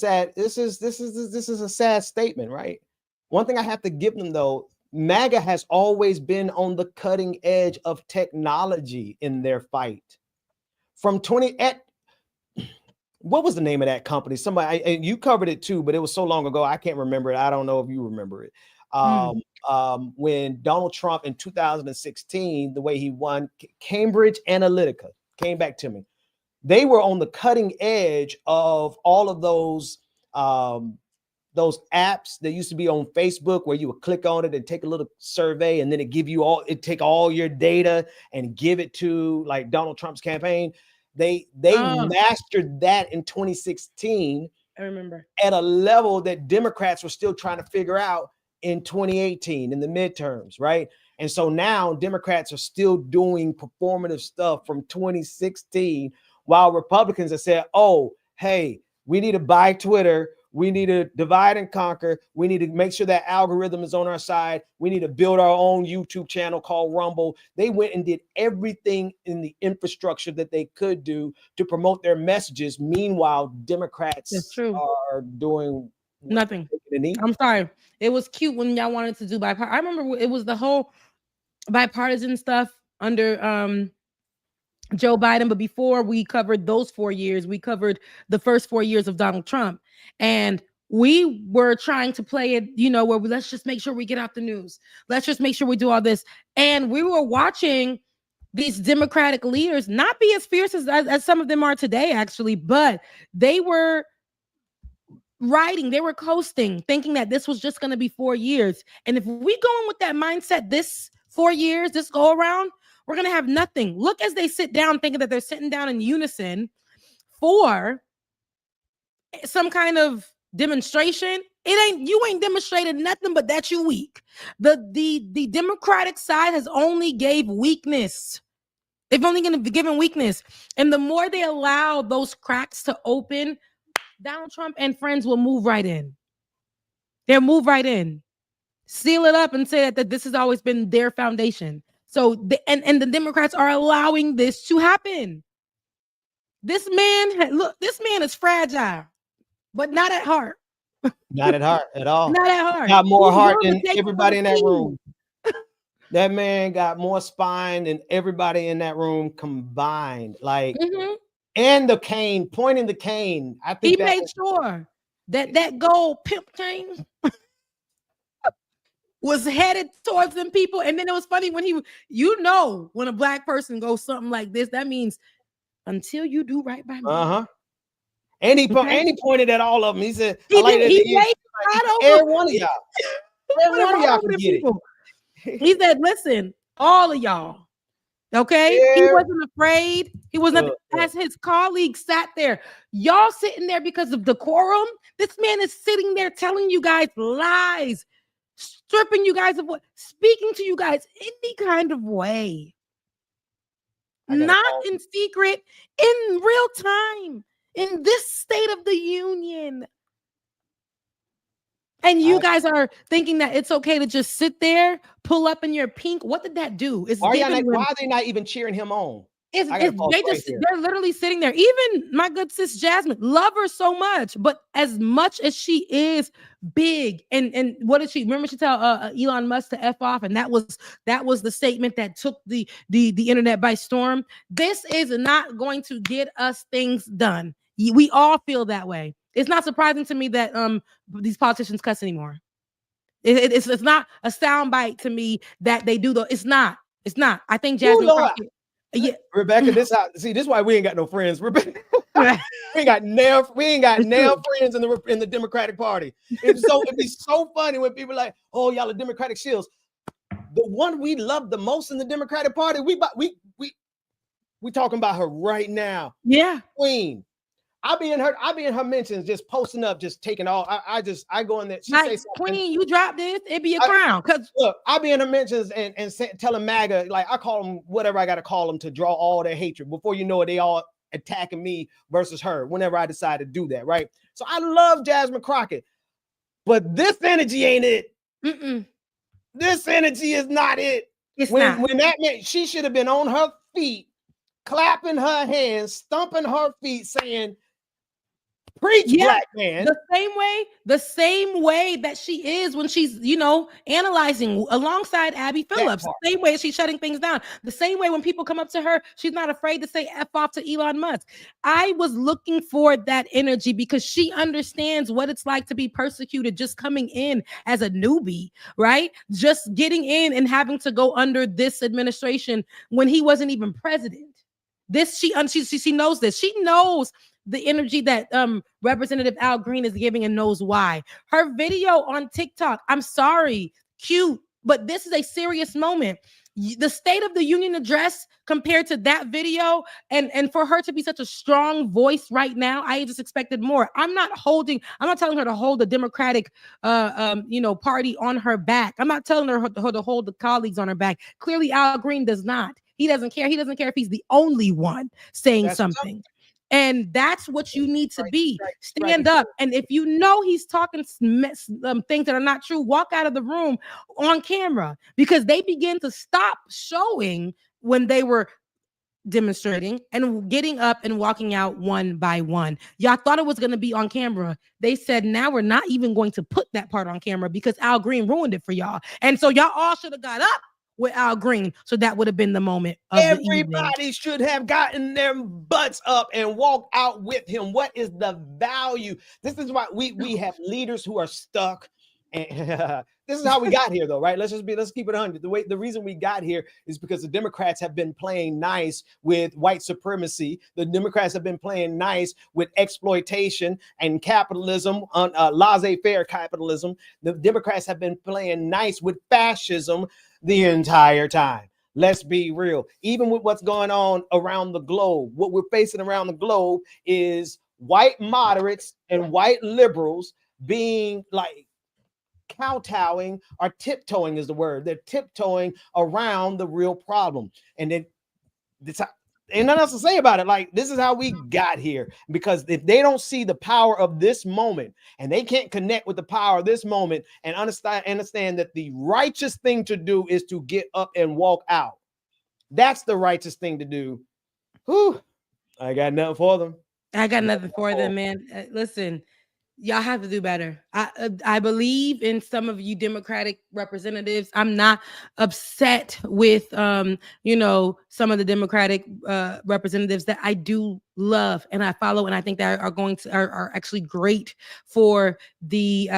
Speaker 3: sad statement, right? One thing I have to give them though, MAGA has always been on the cutting edge of technology in their fight. What was the name of that company? Somebody, and you covered it too, but it was so long ago, I can't remember it. I don't know if you remember it. When Donald Trump in 2016, the way he won, Cambridge Analytica came back to me. They were on the cutting edge of all of those apps that used to be on Facebook where you would click on it and take a little survey and then it take all your data and give it to like Donald Trump's campaign. They mastered that in 2016.
Speaker 1: I remember,
Speaker 3: at a level that Democrats were still trying to figure out in 2018 in the midterms, right? And so now Democrats are still doing performative stuff from 2016 while Republicans have said, oh, hey, we need to buy Twitter. We need to divide and conquer. We need to make sure that algorithm is on our side. We need to build our own YouTube channel called Rumble. They went and did everything in the infrastructure that they could do to promote their messages. Meanwhile, Democrats are doing
Speaker 1: nothing. I'm sorry. It was cute when y'all wanted to do bipartisan. I remember it was the whole bipartisan stuff under Joe Biden, but before we covered those 4 years, we covered the first 4 years of Donald Trump. And we were trying to play it, where let's just make sure we get out the news. Let's just make sure we do all this. And we were watching these Democratic leaders not be as fierce as some of them are today, actually, but they were they were coasting, thinking that this was just going to be 4 years. And if we go in with that mindset, this 4 years, this go around, we're going to have nothing. Look as they sit down, thinking that they're sitting down in unison for some kind of demonstration. You ain't demonstrated nothing but that you weak. The Democratic side has only gave weakness. They've only given weakness. And the more they allow those cracks to open, Donald Trump and friends will move right in. They'll move right in, seal it up, and say that this has always been their foundation. So the Democrats are allowing this to happen. This man is fragile, but not at heart.
Speaker 3: Not at heart at all.
Speaker 1: Not at heart.
Speaker 3: Got more
Speaker 1: He's
Speaker 3: heart
Speaker 1: willing
Speaker 3: than
Speaker 1: to take
Speaker 3: everybody in that
Speaker 1: the
Speaker 3: room. That man got more spine than everybody in that room combined. Like, and the cane, pointing the cane. I think
Speaker 1: he made sure that gold pimp cane was headed towards them people. And then it was funny when when a black person goes something like this, that means until you do right by me.
Speaker 3: And he pointed at all of them. He said,
Speaker 1: every
Speaker 3: one of y'all. Every one of y'all can get it.
Speaker 1: He said, listen, all of y'all. Okay. He wasn't afraid. He wasn't, as his colleagues sat there. Y'all sitting there because of decorum. This man is sitting there telling you guys lies, stripping you guys of what, speaking to you guys any kind of way. Not in secret, in real time, in this State of the Union. And you guys are thinking that it's okay to just sit there, pull up in your pink. What did that do?
Speaker 3: Why are they not even cheering him on?
Speaker 1: They're literally sitting there. Even my good sis Jasmine, love her so much, but as much as she is big, and what did she remember? She tell Elon Musk to F off, and that was the statement that took the internet by storm. This is not going to get us things done. We all feel that way. It's not surprising to me that these politicians cuss anymore. It's not a soundbite to me that they do. It's not. I think Jasmine.
Speaker 3: Rebecca, this is why we ain't got no friends. Rebecca, we ain't got nail friends in the Democratic Party. It'd be so funny when people are like, oh, y'all are Democratic shields. The one we love the most in the Democratic Party, we talking about her right now.
Speaker 1: Yeah,
Speaker 3: Queen. I be in her mentions, just posting up, just taking all. I go in there. She
Speaker 1: like, Queen, you drop this, it be a crown. Cause
Speaker 3: look, I be in her mentions and telling MAGA, like I call them whatever I got to call them to draw all their hatred. Before you know it, they all attacking me versus her. Whenever I decide to do that, right? So I love Jasmine Crockett, but this energy ain't it. This energy is not it. When that man, she should have been on her feet, clapping her hands, stomping her feet, saying, preach, black man.
Speaker 1: The same way that she is when she's, analyzing alongside Abby Phillips. The same way she's shutting things down. The same way when people come up to her, she's not afraid to say F off to Elon Musk. I was looking for that energy because she understands what it's like to be persecuted just coming in as a newbie, right? Just getting in and having to go under this administration when he wasn't even president. She knows this. She knows the energy that Representative Al Green is giving and knows why. Her video on TikTok, I'm sorry, cute, but this is a serious moment. The State of the Union address compared to that video, and for her to be such a strong voice right now, I just expected more. I'm not telling her to hold the Democratic party on her back. I'm not telling her to hold the colleagues on her back. Clearly, Al Green does not. He doesn't care. He doesn't care if he's the only one saying something. And that's what you need to be. Stand up. And if you know he's talking things that are not true, walk out of the room on camera, because they begin to stop showing when they were demonstrating and getting up and walking out one by one. Y'all thought it was going to be on camera. They said, now we're not even going to put that part on camera because Al Green ruined it for y'all. And so y'all all should have got up, with Al Green. So that would have been the moment of the evening.
Speaker 3: Everybody should have gotten their butts up and walked out with him. What is the value? This is why we have leaders who are stuck. And this is how we got here, though, right? Let's keep it 100. The reason we got here is because the Democrats have been playing nice with white supremacy. The Democrats have been playing nice with exploitation and capitalism, on laissez-faire capitalism. The Democrats have been playing nice with fascism the entire time. Let's be real. Even with what's going on around the globe, what we're facing around the globe is white moderates and white liberals being like kowtowing or tiptoeing is the word. They're tiptoeing around the real problem. And then ain't nothing else to say about it. Like, this is how we got here. Because if they don't see the power of this moment and they can't connect with the power of this moment and understand that the righteous thing to do is to get up and walk out. That's the righteous thing to do. Whew, I got nothing for them.
Speaker 1: I got nothing for them, man. Listen, y'all have to do better. I believe in some of you Democratic representatives. I'm not upset with some of the Democratic representatives that I do love and I follow, and I think that are actually great for the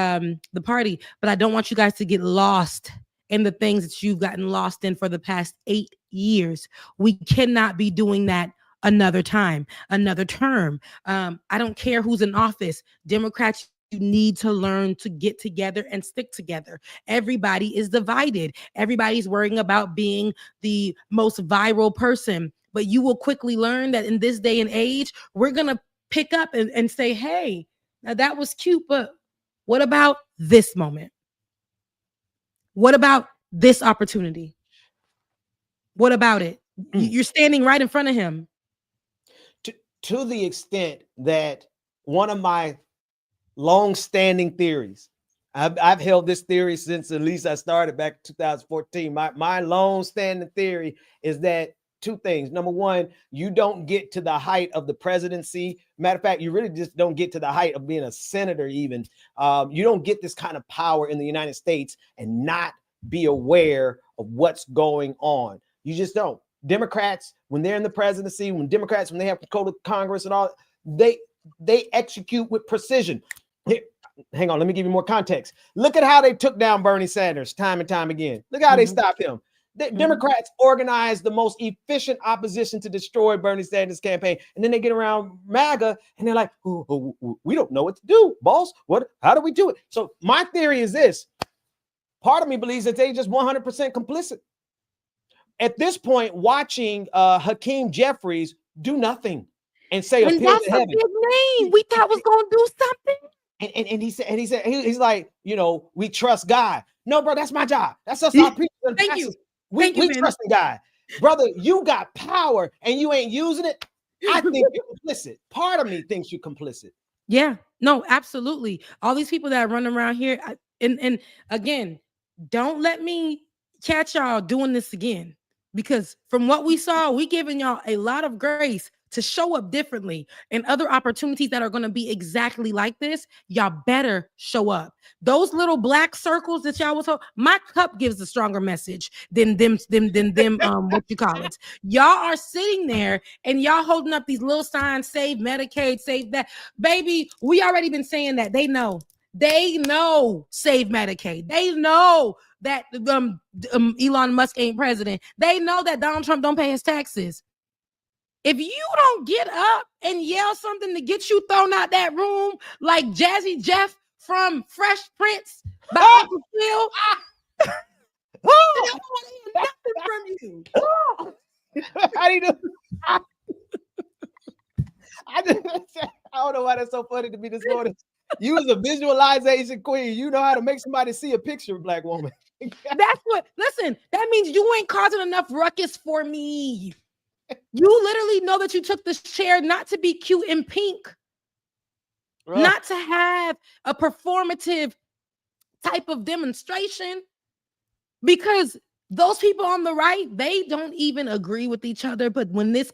Speaker 1: party. But I don't want you guys to get lost in the things that you've gotten lost in for the past 8 years. We cannot be doing that another time, another term. I don't care who's in office. Democrats, you need to learn to get together and stick together. Everybody is divided. Everybody's worrying about being the most viral person. But you will quickly learn that in this day and age, we're going to pick up and say, hey, now that was cute, but what about this moment? What about this opportunity? What about it? You're standing right in front of him.
Speaker 3: To the extent that one of my long-standing theories, I've held this theory since at least I started back in 2014. My long-standing theory is that two things. Number one, you don't get to the height of the presidency. Matter of fact, you really just don't get to the height of being a senator even. You don't get this kind of power in the United States and not be aware of what's going on. You just don't. Democrats, when they're in the presidency, when they have control of Congress and all, they execute with precision. Here, hang on, let me give you more context. Look at how they took down Bernie Sanders time and time again. Look how they stopped him. Democrats organized the most efficient opposition to destroy Bernie Sanders' campaign. And then they get around MAGA and they're like, we don't know what to do, boss. How do we do it? So my theory is this. Part of me believes that they just 100% complicit. At this point, watching Hakeem Jeffries do nothing and say,
Speaker 1: and that's a big name. We thought was going to do something.
Speaker 3: And he's like, we trust God. No, bro, that's my job. That's us. Our people.
Speaker 1: Thank you.
Speaker 3: We trust the guy. Brother, you got power and you ain't using it. I think you're complicit. Part of me thinks you're complicit.
Speaker 1: Yeah, no, absolutely. All these people that run around here. And again, don't let me catch y'all doing this again. Because from what we saw, we giving y'all a lot of grace to show up differently, and other opportunities that are going to be exactly like this. Y'all better show up. Those little black circles that y'all was told, my cup gives a stronger message than them. What you call it? Y'all are sitting there and y'all holding up these little signs: save Medicaid, save that. Baby, we already been saying that. They know. Save Medicaid. They know that Elon Musk ain't president. They know that Donald Trump don't pay his taxes. If you don't get up and yell something to get you thrown out that room like Jazzy Jeff from Fresh Prince by Uncle Phil, I don't want to hear nothing from you.
Speaker 3: How do you do? I don't know why that's so funny to me this morning. You was a visualization queen. You know how to make somebody see a picture of a black woman.
Speaker 1: Listen, that means you ain't causing enough ruckus for me. You literally know that you took this chair not to be cute and pink, not to have a performative type of demonstration, because those people on the right, they don't even agree with each other. But when they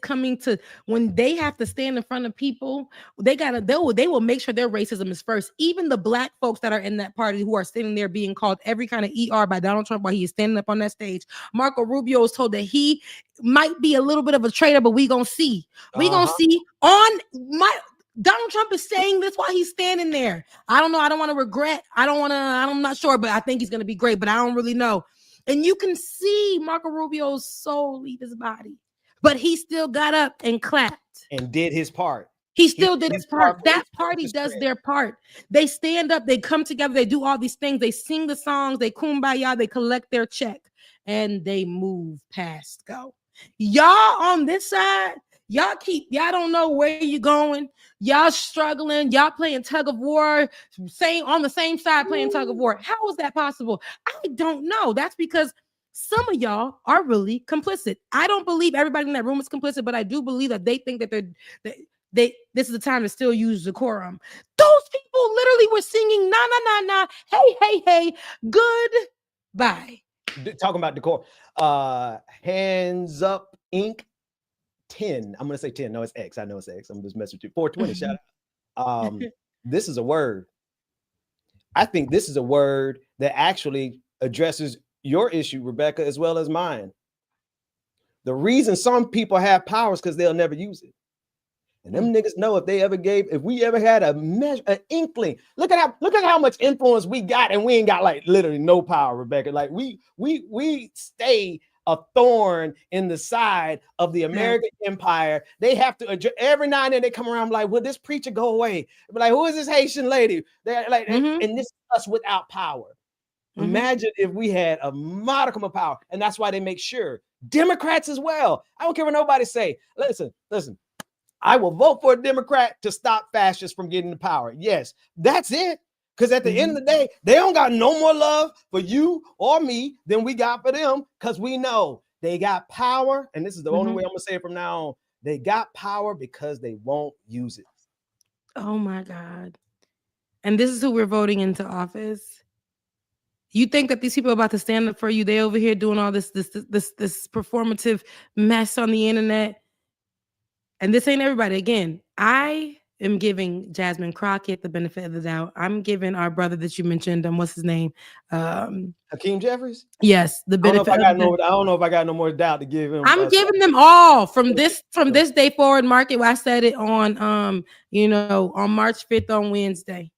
Speaker 1: have to stand in front of people, they will make sure their racism is first. Even the black folks that are in that party who are sitting there being called every kind of ER by Donald Trump while he is standing up on that stage. Marco Rubio is told that he might be a little bit of a traitor, but we gonna see. We gonna see on my. Donald Trump is saying this while he's standing there. I don't know. I don't want to regret. I'm not sure, but I think he's gonna be great. But I don't really know. And you can see Marco Rubio's soul leave his body, but he still got up and clapped
Speaker 3: and did his part.
Speaker 1: He still did his part. That party does their part. They stand up, they come together, they do all these things, they sing the songs, they kumbaya, they collect their check, and they move past go. Y'all on this side, y'all don't know where you're going. Y'all struggling. Y'all playing tug of war, on the same side playing tug of war. How is that possible? I don't know. That's because some of y'all are really complicit. I don't believe everybody in that room is complicit, but I do believe that they think that this is the time to still use decorum. Those people literally were singing na na na na, hey hey hey, goodbye.
Speaker 3: Talking about decorum. Hands Up Inc. 10. I'm gonna say 10. No, it's X. I know it's X. I'm just messing with you. 420. Shout out. This is a word. I think this is a word that actually addresses your issue, Rebecca, as well as mine. The reason some people have power is because they'll never use it. And them niggas know if we ever had an inkling. Look at how much influence we got, and we ain't got like literally no power, Rebecca. Like we stay a thorn in the side of the American empire. They have to adjust. Every now and then they come around like, will this preacher go away? Be like, who is this Haitian lady? They're like, and this is us without power. Imagine if we had a modicum of power, and that's why they make sure Democrats as well. I don't care what nobody say. Listen. I will vote for a Democrat to stop fascists from getting the power. Yes, that's it. Because at the end of the day, they don't got no more love for you or me than we got for them, because we know they got power. And this is the only way I'm going to say it from now on. They got power because they won't use it.
Speaker 1: Oh, my God. And this is who we're voting into office. You think that these people are about to stand up for you? They over here doing all this performative mess on the internet. And this ain't everybody. Again, I am giving Jasmine Crockett the benefit of the doubt. I'm giving our brother that you mentioned, what's his name?
Speaker 3: Hakeem Jeffries?
Speaker 1: Yes, the benefit.
Speaker 3: I don't know if I got no more doubt to give him.
Speaker 1: I'm giving them all from this day forward. Market. I said it on on March 5th on Wednesday.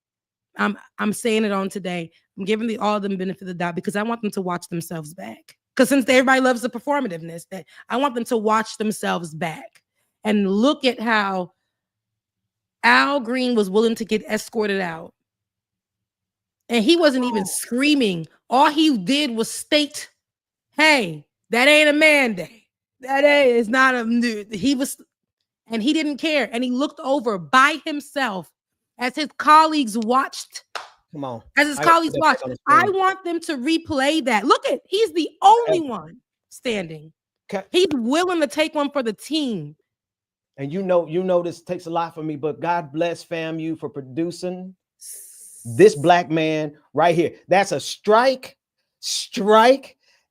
Speaker 1: I'm saying it on today. I'm giving all them benefit of the doubt because I want them to watch themselves back. Because since everybody loves the performativeness, that I want them to watch themselves back and look at how Al Green was willing to get escorted out. And he wasn't even screaming. All he did was state, hey, that ain't a mandate. It's not a, he was, and he didn't care. And he looked over by himself as his colleagues watched.
Speaker 3: Come on.
Speaker 1: As his colleagues watched. I want them to replay that. Look at, he's the only one standing. He's willing to take one for the team.
Speaker 3: And you know this takes a lot for me, but God bless FAMU for producing this black man right here. That's a strike,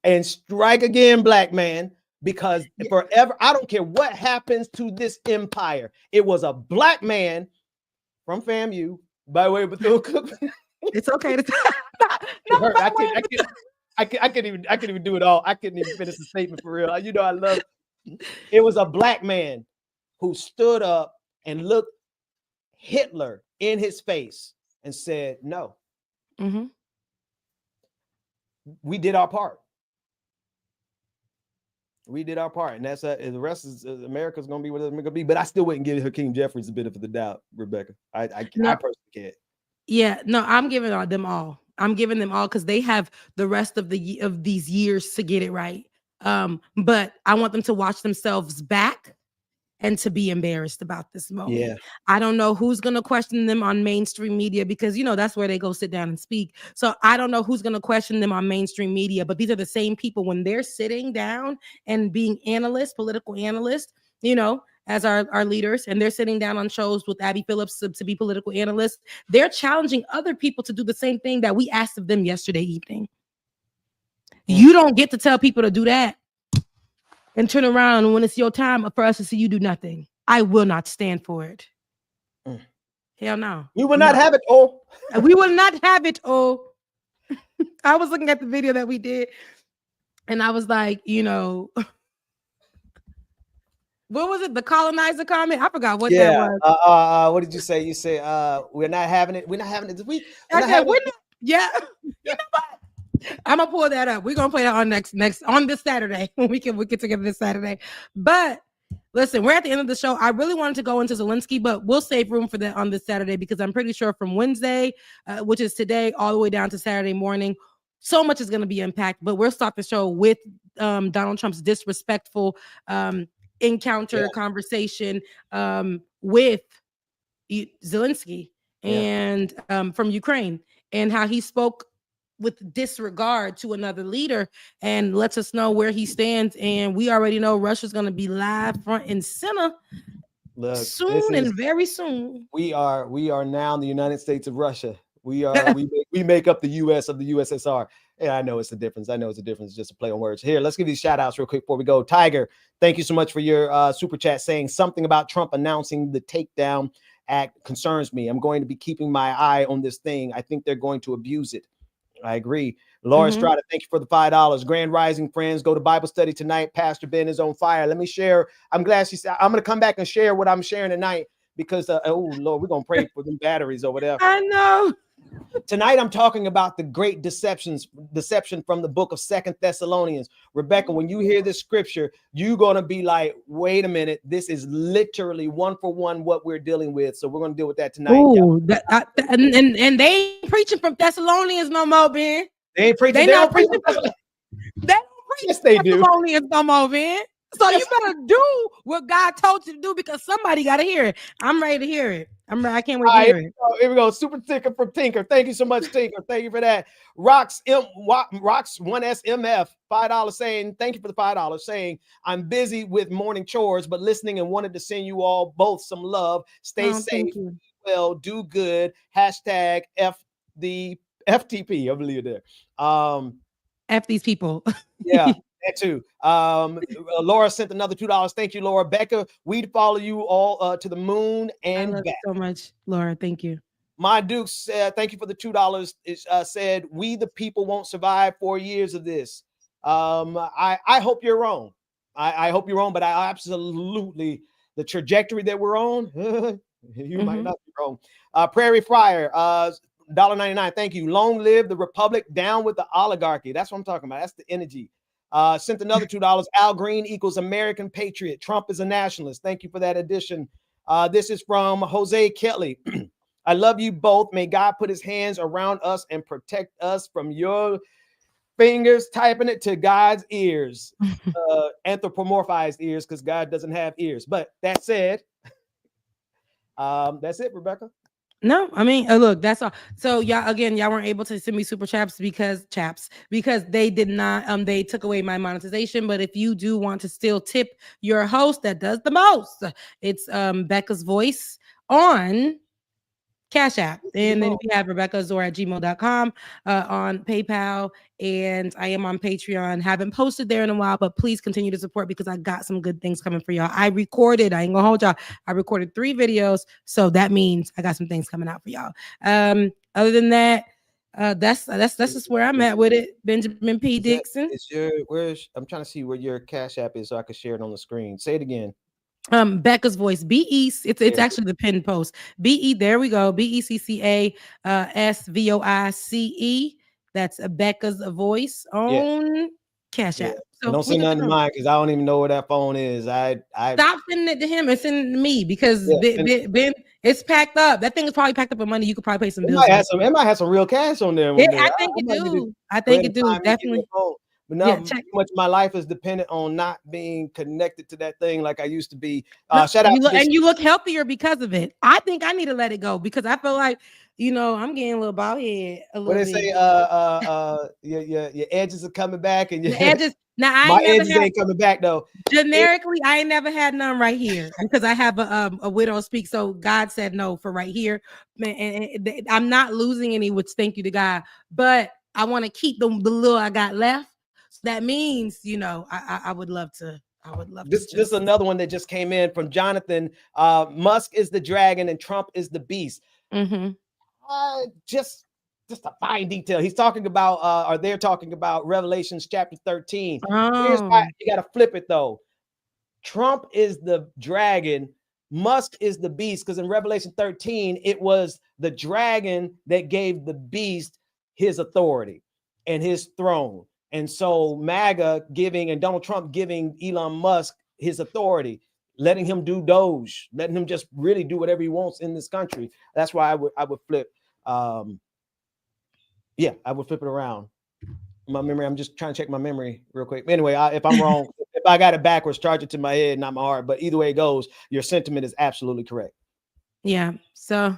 Speaker 3: and strike again, black man, because forever, I don't care what happens to this empire. It was a black man from FAMU by way of Bethune-Cookman.
Speaker 1: It's okay to
Speaker 3: I couldn't even do it all. I couldn't even finish the statement for real. You know, I love it. It was a black man who stood up and looked Hitler in his face and said, no. We did our part. We did our part. And that's the rest is America's going to be what it's going to be. But I still wouldn't give Hakeem Jeffries a bit of the doubt, Rebecca. I personally can't.
Speaker 1: Yeah, no, I'm giving them all. I'm giving them all because they have the rest of these years to get it right. But I want them to watch themselves back and to be embarrassed about this moment.
Speaker 3: Yeah.
Speaker 1: I don't know who's going to question them on mainstream media because, that's where they go sit down and speak. So I don't know who's going to question them on mainstream media, but these are the same people when they're sitting down and being analysts, political analysts, as our leaders, and they're sitting down on shows with Abby Phillips to be political analysts. They're challenging other people to do the same thing that we asked of them yesterday evening. You don't get to tell people to do that and turn around, and when it's your time for us to see you do nothing. I will not stand for it. Hell no.
Speaker 3: We will not have it. Oh,
Speaker 1: We will not have it. Oh, I was looking at the video that we did, and I was like, what was it? The colonizer comment? I forgot what that was.
Speaker 3: What did you say? You say we're not having it. We're not having it this week.
Speaker 1: I said, yeah. You know what? I'm gonna pull that up. We're gonna play that on on this Saturday when we get together this Saturday. But listen, we're at the end of the show. I really wanted to go into Zelensky, but we'll save room for that on this Saturday because I'm pretty sure from Wednesday, which is today, all the way down to Saturday morning, so much is going to be impacted. But we'll start the show with Donald Trump's disrespectful encounter conversation with Zelensky and from Ukraine, and how he spoke with disregard to another leader and lets us know where he stands. And we already know Russia's going to be live front and center soon and very soon.
Speaker 3: We are now in the United States of Russia. We are we make up the US of the USSR. Yeah, I know it's the difference. I know it's a difference. Just a play on words. Here, let's give these shout outs real quick before we go. Tiger, thank you so much for your super chat saying something about Trump announcing the takedown act concerns me. I'm going to be keeping my eye on this thing. I think they're going to abuse it. I agree. Laura Strada, thank you for the $5. Grand Rising friends, go to Bible study tonight. Pastor Ben is on fire. Let me share. I'm glad she said I'm going to come back and share what I'm sharing tonight because oh Lord, we're going to pray for them batteries over there.
Speaker 1: I know.
Speaker 3: Tonight I'm talking about the great deception from the book of 2 Thessalonians. Rebecca, when you hear this scripture, you're going to be like, wait a minute, this is literally one for one what we're dealing with. So we're going to deal with that tonight.
Speaker 1: Ooh, and they ain't preaching from Thessalonians no more, Ben.
Speaker 3: They ain't preaching.
Speaker 1: They don't preach.
Speaker 3: Yes, they do.
Speaker 1: Thessalonians no more, Ben. So you better do what God told you to do because somebody got to hear it. I'm ready to hear it. I can't wait to hear it.
Speaker 3: Here we go. Super Tinker from Tinker. Thank you so much, Tinker. Thank you for that. Rocks 1SMF, $5 saying, thank you for the $5 saying, I'm busy with morning chores, but listening and wanted to send you all both some love. Stay safe. Well, do good. Hashtag FTP. I believe it there.
Speaker 1: F these people.
Speaker 3: Yeah. That too. Laura sent another $2. Thank you, Laura. Becca, we'd follow you all to the moon and
Speaker 1: I love
Speaker 3: back.
Speaker 1: You so much, Laura. Thank you.
Speaker 3: My Duke said, thank you for the $2. It said, we the people won't survive 4 years of this. I hope you're wrong. I hope you're wrong, but I absolutely, the trajectory that we're on, you might not be wrong. Prairie Friar, $1.99. Thank you. Long live the Republic, down with the oligarchy. That's what I'm talking about. That's the energy. Sent another $2. Al Green equals American patriot. Trump is a nationalist. Thank you for that addition. This is from Jose Kelly. I love you both. May God put his hands around us and protect us from your fingers typing it to God's ears, anthropomorphized ears, because God doesn't have ears. But that said, that's it, Rebecca.
Speaker 1: No, I mean, look, that's all. So y'all weren't able to send me super chaps because they did not, they took away my monetization. But if you do want to still tip your host that does the most, it's Becca's Voice on Cash App. And then we have RebeccaZora@gmail.com on PayPal. And I am on Patreon. Haven't posted there in a while, but please continue to support because I got some good things coming for y'all. I ain't gonna hold y'all. I recorded 3 videos. So that means I got some things coming out for y'all. Other than that, that's just where I'm at with it. Benjamin P. Dixon.
Speaker 3: I'm trying to see where your Cash App is so I can share it on the screen. Say it again.
Speaker 1: Becca's Voice, BE. It's actually the pin post. BE. There we go. BECCA SVOICE. That's Becca's Voice on Cash App. So
Speaker 3: don't say nothing to mine because I don't even know where that phone is. I
Speaker 1: stop sending it to him and sending it to me because Ben, it's packed up. That thing is probably packed up with money. You could probably pay some bills.
Speaker 3: It might have some real cash on there.
Speaker 1: I think it do. Definitely.
Speaker 3: But now too much of my life is dependent on not being connected to that thing like I used to be. Shout out
Speaker 1: and you look healthier because of it. I think I need to let it go because I feel like, I'm getting a little bald head.
Speaker 3: What they say, your edges are coming back and your
Speaker 1: edges. Now
Speaker 3: my edges ain't coming back though.
Speaker 1: Generically, I ain't never had none right here because I have a widow speak. So God said no for right here, and I'm not losing any. Which thank you to God, but I want to keep the little I got left. That means, you know, I would love to. I would love
Speaker 3: This
Speaker 1: to.
Speaker 3: is another one that just came in from Jonathan. Musk is the dragon and Trump is the beast.
Speaker 1: Mm-hmm.
Speaker 3: Just a fine detail. He's talking about, or they're talking about Revelations chapter 13. Here's why you got to flip it though. Trump is the dragon. Musk is the beast, because in Revelation 13, it was the dragon that gave the beast his authority and his throne. And so MAGA giving and Donald Trump giving Elon Musk his authority, letting him do Doge, letting him just really do whatever he wants in this country. That's why I would flip. I would flip it around. My memory, I'm just trying to check my memory real quick. Anyway, if I'm wrong, if I got it backwards, charge it to my head, not my heart. But either way it goes, your sentiment is absolutely correct.
Speaker 1: Yeah. So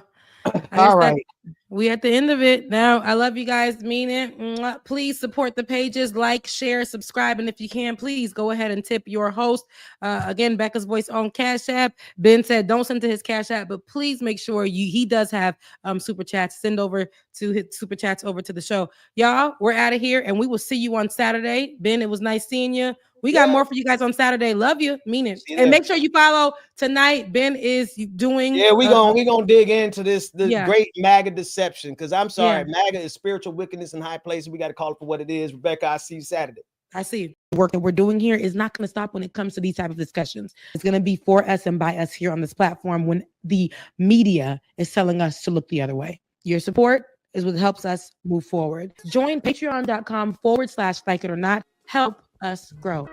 Speaker 3: all right.
Speaker 1: We at the end of it now. I love you guys. Mean it. Mwah. Please support the pages, like, share, subscribe, and if you can, please go ahead and tip your host. Again, Becca's Voice on Cash App. Ben said don't send to his Cash App, but please make sure he does have super chats. Send over to his super chats over to the show. Y'all, we're out of here, and we will see you on Saturday. Ben, it was nice seeing you. We got more for you guys on Saturday. Love you. Mean it. And make sure you follow tonight. Ben is doing.
Speaker 3: Yeah, we gonna dig into this great MAGA deception, because I'm sorry, MAGA is spiritual wickedness in high places. We got to call it for what it is. Rebecca, I see you Saturday.
Speaker 1: I see you. The work that we're doing here is not going to stop when it comes to these type of discussions. It's going to be for us and by us here on this platform when the media is telling us to look the other way. Your support is what helps us move forward. Join patreon.com/like it or not. Help us grow.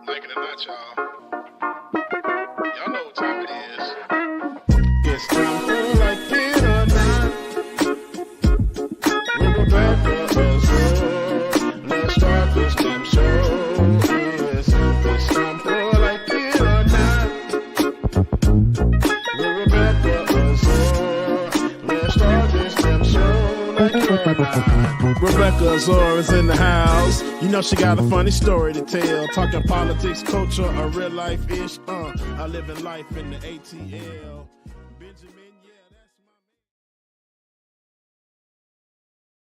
Speaker 2: Like it or not, y'all. Y'all know what time it is. It's time for like it or not. With Rebecca Azure. Let's start this damn show. Yes, it's time for like it or not. With Rebecca Azure. Let's start this damn show like it or not. Rebecca Azure is in the house. You know she got a funny story to tell. Talking politics, culture, or real life ish. I live in life in the ATL.